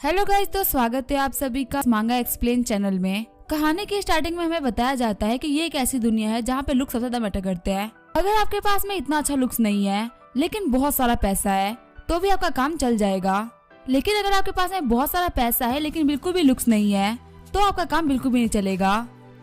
Hello guys, तो स्वागत है आप सभी का मांगा एक्सप्लेन चैनल में। कहानी की स्टार्टिंग में हमें बताया जाता है कि ये एक ऐसी दुनिया है जहाँ पे लुक सबसे ज्यादा मैटर करते हैं। अगर आपके पास में इतना अच्छा लुक्स नहीं है लेकिन बहुत सारा पैसा है तो भी आपका काम चल जाएगा। लेकिन अगर आपके पास में बहुत सारा पैसा है लेकिन बिल्कुल भी लुक्स नहीं है तो आपका काम बिल्कुल भी नहीं चलेगा।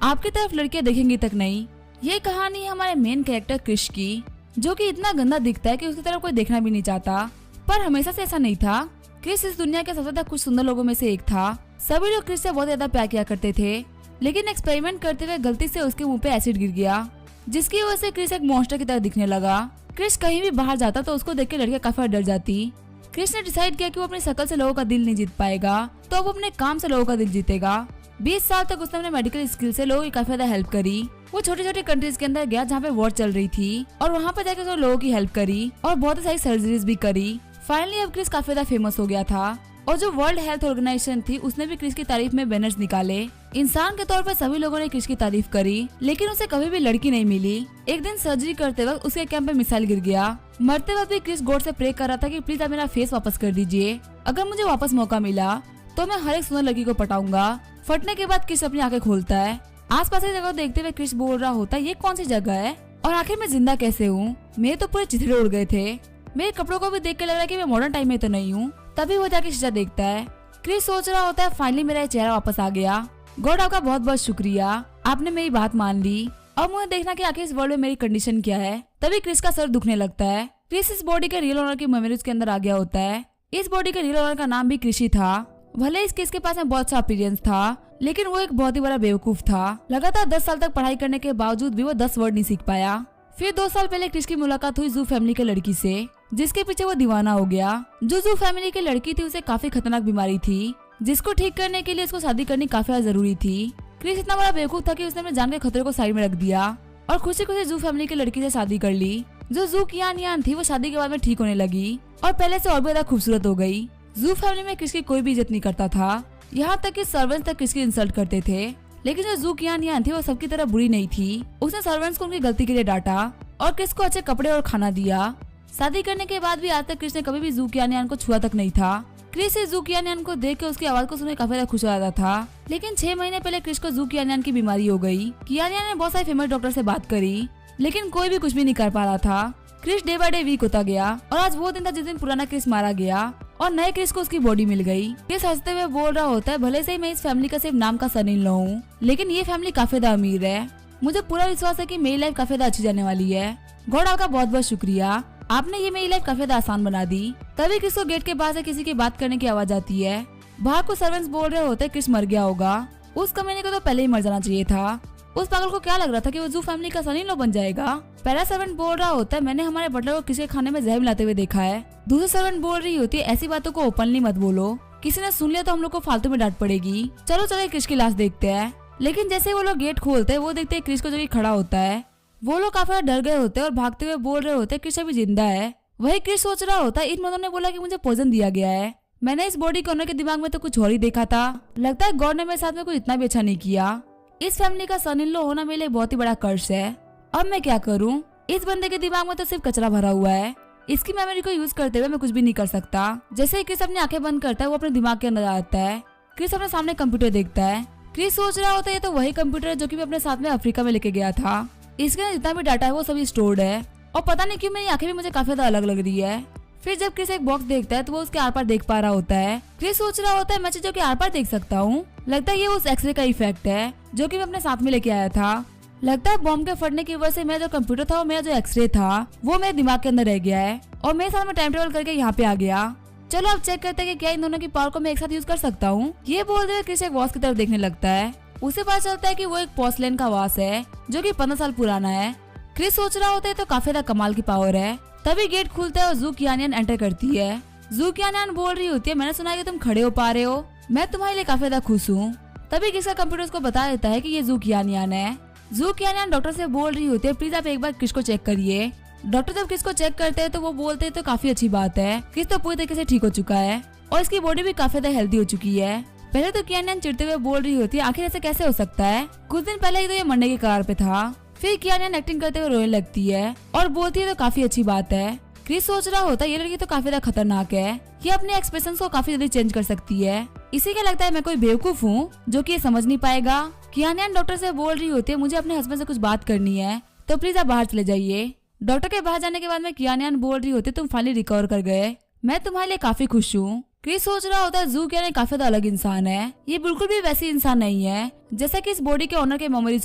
आपकी तरफ लड़कियां देखेंगी तक नहीं। ये कहानी है हमारे मेन कैरेक्टर क्रिश की, जो कि इतना गंदा दिखता है कि उसकी तरफ कोई देखना भी नहीं चाहता। पर हमेशा से ऐसा नहीं था। क्रिस इस दुनिया के सबसे ज्यादा कुछ सुंदर लोगों में से एक था। सभी लोग क्रिस से बहुत ज्यादा प्यार किया करते थे, लेकिन एक्सपेरिमेंट करते हुए गलती से उसके मुंह पे एसिड गिर गया, जिसकी वजह से क्रिस एक मॉन्स्टर की तरह दिखने लगा। क्रिस कहीं भी बाहर जाता तो उसको देख के लड़कियां काफी डर जाती। क्रिस ने डिसाइड किया कि वो अपनी शक्ल से लोगों का दिल नहीं जीत पाएगा, तो वो अपने काम से लोगों का दिल जीतेगा। 20 साल तक उसने अपने मेडिकल स्किल से लोगों की काफी ज्यादा हेल्प करी। वो छोटे छोटे कंट्रीज के अंदर गया जहाँ पे वॉर चल रही थी और वहाँ पे जाकर उसने लोगों की हेल्प करी और बहुत सारी सर्जरीज भी करी। फाइनली अब क्रिस काफी ज्यादा फेमस हो गया था और जो वर्ल्ड हेल्थ ऑर्गेनाइजेशन थी उसने भी क्रिस की तारीफ में बैनर्स निकाले। इंसान के तौर पर सभी लोगों ने क्रिस की तारीफ करी, लेकिन उसे कभी भी लड़की नहीं मिली। एक दिन सर्जरी करते वक्त उसके कैंप में मिसाइल गिर गया। मरते वक्त भी क्रिस गॉड से प्रे कर रहा था कि प्लीज आप मेरा फेस वापस कर दीजिए। अगर मुझे वापस मौका मिला तो मैं हर एक सुंदर लड़की को पटाऊंगा। फटने के बाद क्रिस अपनी आंखें खोलता है। आसपास की जगह देखते हुए क्रिस बोल रहा होता है, ये कौन सी जगह है और आखिर मैं जिंदा कैसे हूँ? मेरे तो पूरे चिथड़े उड़ गए थे। मेरे कपड़ों को भी देख के लग रहा है कि मैं मॉडर्न टाइम में तो नहीं हूँ। तभी वो जाके शीशा देखता है। क्रिस सोच रहा होता है, फाइनली मेरा चेहरा वापस आ गया। गॉड आपका बहुत बहुत शुक्रिया, आपने मेरी बात मान ली। अब मुझे देखना कि आखिर इस वर्ल्ड में मेरी कंडीशन क्या है। तभी क्रिस का सर दुखने लगता है। क्रिस इस बॉडी के रियल ओनर की मेमोरीज के अंदर आ गया होता है। इस बॉडी के रियल ओनर का नाम भी क्रिशी था। भले इस क्रिस के पास में बहुत अच्छा अपीयरेंस था, लेकिन वो एक बहुत ही बड़ा बेवकूफ था। लगातार 10 साल तक पढ़ाई करने के बावजूद भी वो 10 वर्ड नहीं सीख पाया। फिर 2 साल पहले क्रिस की मुलाकात हुई जू फैमिली के लड़की से, जिसके पीछे वो दीवाना हो गया। जो जू फैमिली की लड़की थी उसे काफी खतरनाक बीमारी थी, जिसको ठीक करने के लिए उसको शादी करनी काफी जरूरी थी। क्रिस इतना बड़ा बेवकूफ था कि उसने अपने जान के खतरे को साइड में रख दिया और खुशी खुशी जू फैमिली की लड़की से शादी कर ली। जो जू कियान थी वो शादी के बाद में ठीक होने लगी और पहले से और भी ज्यादा खूबसूरत हो गई। जू फैमिली में क्रिस की कोई भी इज्जत नहीं करता था, यहाँ तक कि सर्वेंट्स तक क्रिस की इंसल्ट करते थे। लेकिन जो जू कियान थी वो सबकी तरह बुरी नहीं थी। उसने सर्वेंट्स को उनकी गलती के लिए डांटा और क्रिस को अच्छे कपड़े और खाना दिया। शादी करने के बाद भी आज तक क्रिस ने कभी भी जू कियान को छुआ तक नहीं था। क्रिस इस जू कियान को देख के उसकी आवाज को सुनकर काफी खुश हो जाता था। लेकिन 6 महीने पहले क्रिस को जू कियान की बीमारी हो गई। कियान ने बहुत सारे फेमस डॉक्टर से बात करी, लेकिन कोई भी कुछ भी नहीं कर पा रहा था। Chris day by day weak होता गया और आज वो दिन था जिस दिन पुराना क्रिस मारा गया और नए क्रिस को उसकी बॉडी मिल गई। क्रिस हंसते हुए बोल रहा होता है, भले से ही मैं इस फैमिली का सिर्फ नाम का सन इन लॉ हूँ, लेकिन ये फैमिली काफी ज्यादा अमीर है। मुझे पूरा विश्वास है कि मेरी लाइफ काफी ज्यादा अच्छी जाने वाली है। गॉड आपका बहुत बहुत शुक्रिया, आपने ये मेरी लाइफ काफी ज्यादा आसान बना दी। तभी क्रिस को गेट के बाहर से किसी की बात करने की आवाज आती है। बाहर को सर्वेंट्स बोल रहे होते क्रिस मर गया होगा। उस कमीने को तो पहले ही मर जाना चाहिए था। उस पागल को क्या लग रहा था कि वो जू फैमिली का सन इन लॉ बन जाएगा। पहला सर्वेंट बोल रहा होता है, मैंने हमारे बटलर को किसी खाने में जहर मिलाते हुए देखा है। दूसरी सर्वेंट बोल रही होती है, ऐसी बातों को ओपनली मत बोलो, किसी ने सुन लिया तो हम लोग को फालतू में डांट पड़ेगी। चलो चलो क्रिस की लाश देखते हैं। लेकिन जैसे वो लोग गेट खोलते हैं वो देखते हैं क्रिस को जो कि खड़ा होता है। वो लोग काफी डर गए होते हैं और भागते हुए बोल रहे होते हैं क्रिस अभी जिंदा है। वही क्रिस सोच रहा होता है, इन मर्दों ने बोला कि मुझे पॉइजन दिया गया है। मैंने इस बॉडी के ओनर के दिमाग में तो कुछ और ही देखा था। लगता है गॉड ने मेरे साथ में कुछ इतना भी अच्छा नहीं किया। इस फैमिली का सन इन लॉ होना मेरे लिए बहुत ही बड़ा कर्स है। अब मैं क्या करूं? इस बंदे के दिमाग में तो सिर्फ कचरा भरा हुआ है। इसकी मेमोरी को यूज करते हुए मैं कुछ भी नहीं कर सकता। जैसे ही क्रिस अपनी आंखें बंद करता है वो अपने दिमाग के अंदर आता है। क्रिस अपने सामने कंप्यूटर देखता है। क्रिस सोच रहा होता है, ये तो वही कंप्यूटर है जो कि मैं अपने साथ में अफ्रीका में लेके गया था। इसके अंदर जितना भी डाटा है वो सभी स्टोर्ड है और पता नहीं क्यों मेरी आंखें भी मुझे काफी ज्यादा अलग लग रही है। फिर जब क्रिस एक बॉक्स देखता है तो वो उसके आर पार देख पा रहा होता है। क्रिस सोच रहा होता है, मैं चीजों के आर पार देख सकता हूँ। लगता है ये उस एक्सरे का इफेक्ट है जो कि मैं अपने साथ में लेके आया था। लगता है बॉम्ब के फटने की वजह से मेरा जो कंप्यूटर था और मेरा जो एक्सरे था वो मेरे दिमाग के अंदर रह गया है और मेरे साथ में टाइम ट्रेवल करके यहाँ पे आ गया। चलो अब चेक करते हैं कि क्या इन दोनों की पावर को मैं एक साथ यूज कर सकता हूँ। ये बोलते हुए क्रिस एक वॉच की तरफ देखने लगता है। उसे पता चलता है कि वो एक पोर्सलेन का वास है जो कि 15 साल पुराना है। क्रिस सोच रहा होता है तो काफी ज्यादा कमाल की पावर है। तभी गेट खुलता है और जू कियान एंटर करती है। जू कियान बोल रही होती है, मैंने सुना है कि तुम खड़े हो पा रहे हो, मैं तुम्हारे लिए काफी ज्यादा खुश हूँ। तभी किसका कंप्यूटर उसको बता देता है कि ये जू कियान है। जू कियान डॉक्टर से बोल रही होती है, प्लीज आप एक बार क्रिस को चेक करिए। डॉक्टर जब क्रिस को चेक करते हैं तो वो बोलते हैं तो काफी अच्छी बात है, क्रिस तो पूरी तरीके से ठीक हो चुका है और इसकी बॉडी भी काफी ज्यादा हेल्दी हो चुकी है। पहले तो कियान चिढ़ते हुए बोल रही होती है, आखिर ऐसे कैसे हो सकता है, कुछ दिन पहले ही तो ये मरने के कगार पे था। फिर कियान एक्टिंग करते हुए रोने लगती है और बोलती है तो काफी अच्छी बात है। क्रिस सोच रहा होता है ये लड़की तो काफी ज्यादा खतरनाक है, ये अपने एक्सप्रेशन को काफी जल्दी चेंज कर सकती है। इसी का लगता है मैं कोई बेवकूफ हूँ जो कि ये समझ नहीं पाएगा। कियानियन डॉक्टर से बोल रही होती है मुझे अपने हस्बैंड से कुछ बात करनी है, तो प्लीज आप बाहर चले जाइए। डॉक्टर के बाहर जाने के बाद में कियानियन बोल रही होती है तुम फाइनली रिकवर कर गए, मैं तुम्हारे लिए काफी खुश हूँ। क्रिस सोच रहा होता है जू कियानियन काफी ज्यादा अलग इंसान है, ये बिल्कुल भी वैसी इंसान नहीं है जैसा कि इस बॉडी के ऑनर के मेमोरीज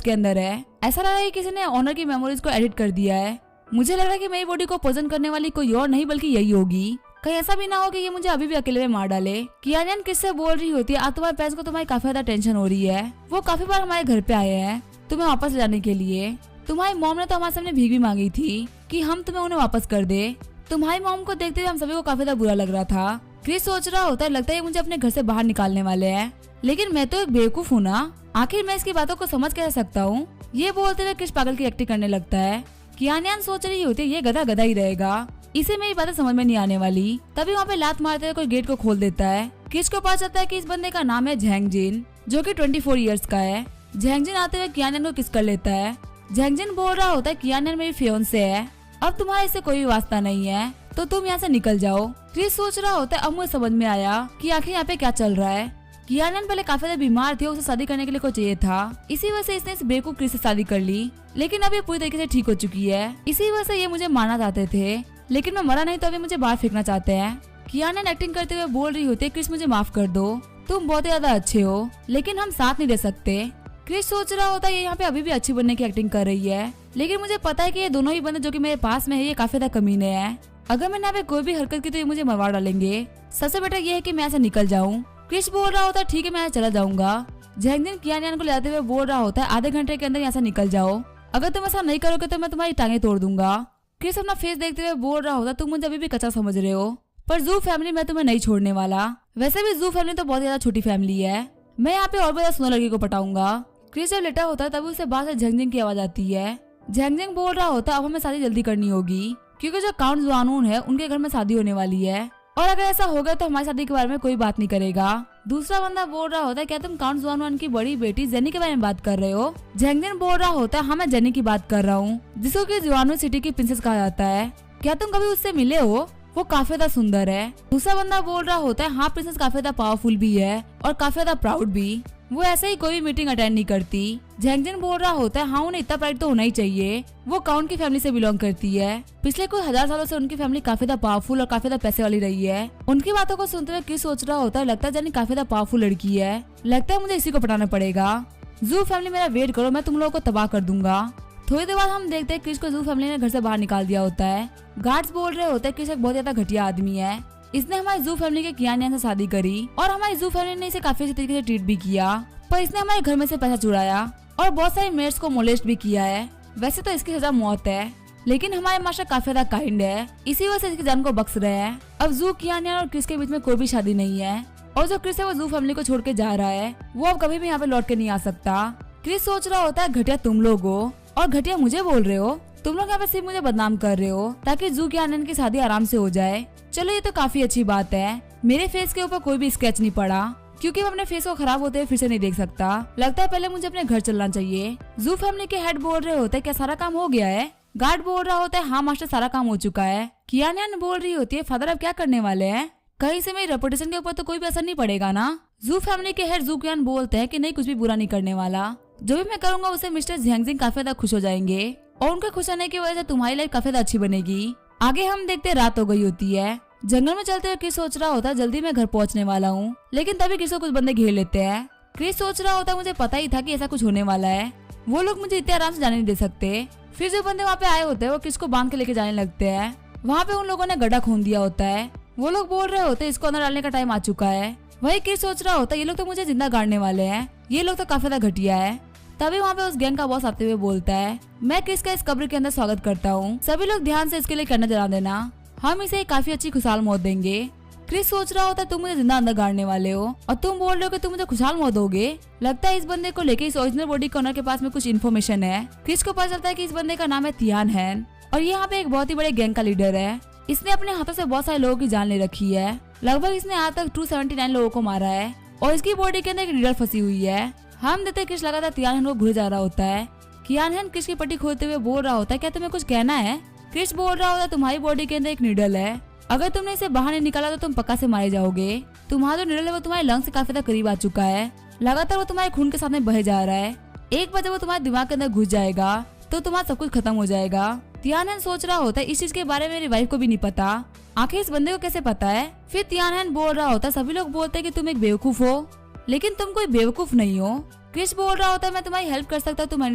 के अंदर है। ऐसा लग रहा है किसी ने ऑनर की मेमोरीज को एडिट कर दिया है। मुझे लग रहा है कि मेरी बॉडी को पोजन करने वाली कोई और नहीं बल्कि यही होगी। कहीं ऐसा भी ना हो कि ये मुझे अभी भी अकेले में मार डाले। कियानियन किससे बोल रही होती है आज तुम्हारे पेरेंट्स को तुम्हारी काफी ज्यादा टेंशन हो रही है, वो काफी बार हमारे घर पे आए हैं तुम्हें वापस ले जाने के लिए। तुम्हारी मॉम ने तो हमारे सामने भीख भी मांगी थी कि हम तुम्हें उन्हें वापस कर दे। तुम्हारी मॉम को देखते हुए हम सभी को काफी ज्यादा बुरा लग रहा था। क्रिस सोच रहा होता है लगता है मुझे अपने घर से बाहर निकालने वाले हैं, लेकिन मैं तो एक बेवकूफ हूँ ना, आखिर मैं इसकी बातों को समझ कैसे सकता हूँ। ये बोलते हुए क्रिस पागल की एक्टिंग करने लगता है। कियानियन सोच रही होती है ये गधा गधा ही रहेगा, इसे मेरी बातें समझ में नहीं आने वाली। तभी वहाँ पे लात मारते हुए कोई गेट को खोल देता है। क्रिस को पता चलता है कि इस बंदे का नाम है झैंगजिन, जो कि 24 इयर्स का है। झैंगजिन आते हुए कियानियन को किस कर लेता है। झैंगजिन बोल रहा होता है कियानियन मेरी फियोंसे है, अब तुम्हारा इससे कोई वास्ता नहीं है, तो तुम यहाँ से निकल जाओ। क्रिस सोच रहा होता है अब मुझे समझ में आया कि आखिर यहाँ पे क्या चल रहा है। कियानियन पहले काफी ज्यादा बीमार थी, उसे शादी करने के लिए कोई चाहिए था, इसी वजह से इसने इस बेवकूफ क्रिस से शादी कर ली, लेकिन अब ये पूरी तरीके से ठीक हो चुकी है। इसी वजह से ये मुझे मारना चाहते थे, लेकिन मैं मरा नहीं तो अभी मुझे बाहर फेंकना चाहते हैं। कियानियन एक्टिंग करते हुए बोल रही होती है क्रिस मुझे माफ कर दो, तुम बहुत ज्यादा अच्छे हो, लेकिन हम साथ नहीं रह सकते। क्रिस सोच रहा होता है ये यहाँ पे अभी भी अच्छी बनने की एक्टिंग कर रही है, लेकिन मुझे पता है कि ये दोनों ही बंदे जो कि मेरे पास में है ये काफी ज्यादा कमीने हैं। अगर मैंने यहाँ पे कोई भी हरकत की तो ये मुझे मरवा डालेंगे, सबसे बेटर ये है कि मैं ऐसे निकल जाऊँ। क्रिस बोल रहा होता है ठीक है मैं चला जाऊंगा। झैंगजिन कियानियन को ले जाते हुए बोल रहा होता है आधे घंटे के अंदर यहाँ से निकल जाओ, अगर तुम ऐसा नहीं करोगे तो मैं तुम्हारी टांगे तोड़ दूंगा। क्रिस अपना फेस देखते हुए बोल रहा होता तुम मुझे अभी भी कच्चा समझ रहे हो, पर जू फैमिली मैं तुम्हें नहीं छोड़ने वाला। वैसे भी जू फैमिली तो बहुत ज्यादा छोटी फैमिली है, मैं यहाँ पे और भी ज्यादा सुंदर लड़की को पटाऊंगा। क्रिस जब लेटा होता है तभी उसे बाहर से झैंगजिन की आवाज आती है। झैंगजिन बोल रहा होता है अब हमें शादी जल्दी करनी होगी, क्योंकि जो काउंट जुआनून है उनके घर में शादी होने वाली है, और अगर ऐसा हो गया तो हमारी शादी के बारे में कोई बात नहीं करेगा। दूसरा बंदा बोल रहा होता है क्या तुम काउंट जुआनून की बड़ी बेटी जेनी के बारे में बात कर रहे हो। झैंगजिन बोल रहा होता है हाँ मैं जेनी की बात कर रहा हूँ, जिसको कि जुआनून सिटी की प्रिंसेस कहा जाता है। क्या तुम कभी उससे मिले हो, वो काफी ज्यादा सुंदर है। दूसरा बंदा बोल रहा होता है हाँ प्रिंसेस काफी ज्यादा पावरफुल भी है और काफी ज्यादा प्राउड भी, वो ऐसे ही कोई भी मीटिंग अटेंड नहीं करती। झैंगजिन बोल रहा होता है हाँ उन्हें इतना प्राइड तो होना ही चाहिए, वो काउंट की फैमिली से बिलोंग करती है, पिछले कोई 1000 सालों से उनकी फैमिली काफी ज्यादा पावरफुल और काफी ज्यादा पैसे वाली रही है। उनकी बातों को सुनते हुए क्रिस सोच रहा होता है लगता है जेनी काफी ज्यादा पावरफुल लड़की है, लगता है मुझे इसी को पटाना पड़ेगा। जू फैमिली मेरा वेट करो, मैं तुम लोगों को तबाह कर दूंगा। थोड़ी देर बाद हम देखते हैं क्रिस को जू फैमिली ने घर से बाहर निकाल दिया होता है। गार्ड्स बोल रहे होते हैं क्रिस एक बहुत ज्यादा घटिया आदमी है, इसने हमारी जू फैमिली के कियानियन से शादी करी और हमारी जू फैमिली ने इसे काफी अच्छे तरीके से ट्रीट भी किया, पर इसने हमारे घर में से पैसा चुराया और बहुत सारी मेड्स को मोलेस्ट भी किया है। वैसे तो इसकी सजा मौत है, लेकिन हमारे मास्टर काफी ज्यादा काइंड है, इसी वजह से इसकी जान को बख्श रहे हैं। अब जू कियानियन और क्रिस के बीच में कोई भी शादी नहीं है, और जो क्रिस है वो जू फैमिली को छोड़ के जा रहा है, वो अब कभी भी यहाँ पे लौट के नहीं आ सकता। क्रिस सोच रहा होता है घटिया तुम लोग हो और घटिया मुझे बोल रहे हो, तुम लोग यहाँ पे सिर्फ मुझे बदनाम कर रहे हो ताकि जू कियानियन की शादी आराम से हो जाए। चलो ये तो काफी अच्छी बात है, मेरे फेस के ऊपर कोई भी स्केच नहीं पड़ा, क्योंकि मैं अपने फेस को खराब होते हुए फिर से नहीं देख सकता। लगता है पहले मुझे अपने घर चलना चाहिए। जू फैमिली के हेड बोल रहे होते हैं क्या सारा काम हो गया है। गार्ड बोल रहा होता है हाँ मास्टर सारा काम हो चुका है। कियानियन बोल रही होती है फादर अब क्या करने वाले हैं, कहीं से मेरी रेपुटेशन के ऊपर तो कोई भी असर नहीं पड़ेगा ना। जू फैमिली के हेड जू कियान बोलते हैं कि नहीं कुछ भी बुरा नहीं करने वाला, जो भी मैं करूंगा उससे मिस्टर झैंगजिन काफी ज्यादा खुश हो जाएंगे और उनके खुश होने की वजह से तुम्हारी लाइफ काफी ज्यादा अच्छी बनेगी। आगे हम देखते रात हो गई होती है। जंगल में चलते हुए क्रिस सोच रहा होता है जल्दी मैं घर पहुंचने वाला हूँ, लेकिन तभी क्रिस को कुछ बंदे घेर लेते हैं। क्रिस सोच रहा होता है मुझे पता ही था कि ऐसा कुछ होने वाला है, वो लोग मुझे इतने आराम से जाने नहीं दे सकते। फिर जो बंदे वहाँ पे आए होते हैं वो क्रिस को बांध के लेके जाने लगते हैं। वहाँ पे उन लोगों ने गड्ढा खून दिया होता है, वो लोग बोल रहे होते हैं इसको अंदर डालने का टाइम आ चुका है। वही क्रिस सोच रहा होता है ये लोग तो मुझे जिंदा गाड़ने वाले हैं, ये लोग तो काफी ज्यादा घटिया है। तभी वहाँ पे उस गैंग का बॉस आते हुए बोलता है मैं क्रिस का इस कब्र के अंदर स्वागत करता हूँ, सभी लोग ध्यान से इसके लिए करना जला देना, हम इसे एक काफी अच्छी खुशहाल मौत देंगे। क्रिस सोच रहा होता है तुम मुझे जिंदा अंदर गाड़ने वाले हो और तुम बोल रहे हो कि तुम मुझे खुशहाल मौत दोगे। लगता है इस बंदे को लेके इस ओरिजिनल बॉडी के ओनर के पास में कुछ इन्फॉर्मेशन है। क्रिस को पता चलता है कि इस बंदे का नाम है तियान हैन और ये यहाँ पे एक बहुत ही बड़े गैंग का लीडर है। इसने अपने हाथों से बहुत सारे लोगों की जान ले रखी है, लगभग इसने आज तक 279 लोगों को मारा है और इसकी बॉडी के अंदर एक लीडर फंसी हुई है। हम देते क्रिस लगातार तियान हैन को घुरे जा रहा होता है। कियान हैन क्रिस की पट्टी खोलते हुए बोल रहा होता है क्या तुम्हें कुछ कहना है। क्रिस बोल रहा होता है तुम्हारी बॉडी के अंदर एक नीडल है, अगर तुमने इसे बाहर नहीं निकाला तो तुम पक्का से मारे जाओगे। तुम्हारा जो नीडल है वो तुम्हारे लंग से काफी ज्यादा करीब आ चुका है, लगातार वो तुम्हारे खून के साथ में बह जा रहा है। एक बार जब वो तुम्हारे दिमाग के अंदर घुस जाएगा तो तुम्हारा सब कुछ खत्म हो जाएगा। तियानहेन सोच रहा होता है इस चीज के बारे में मेरी वाइफ को भी नहीं पता, आखिर इस बंदे को कैसे पता है। फिर तियानहेन बोल रहा होता है सभी लोग बोलते हैं कि तुम एक बेवकूफ हो, लेकिन तुम कोई बेवकूफ नहीं हो। क्रिस बोल रहा होता है मैं तुम्हारी हेल्प कर सकता हूँ तुम्हारे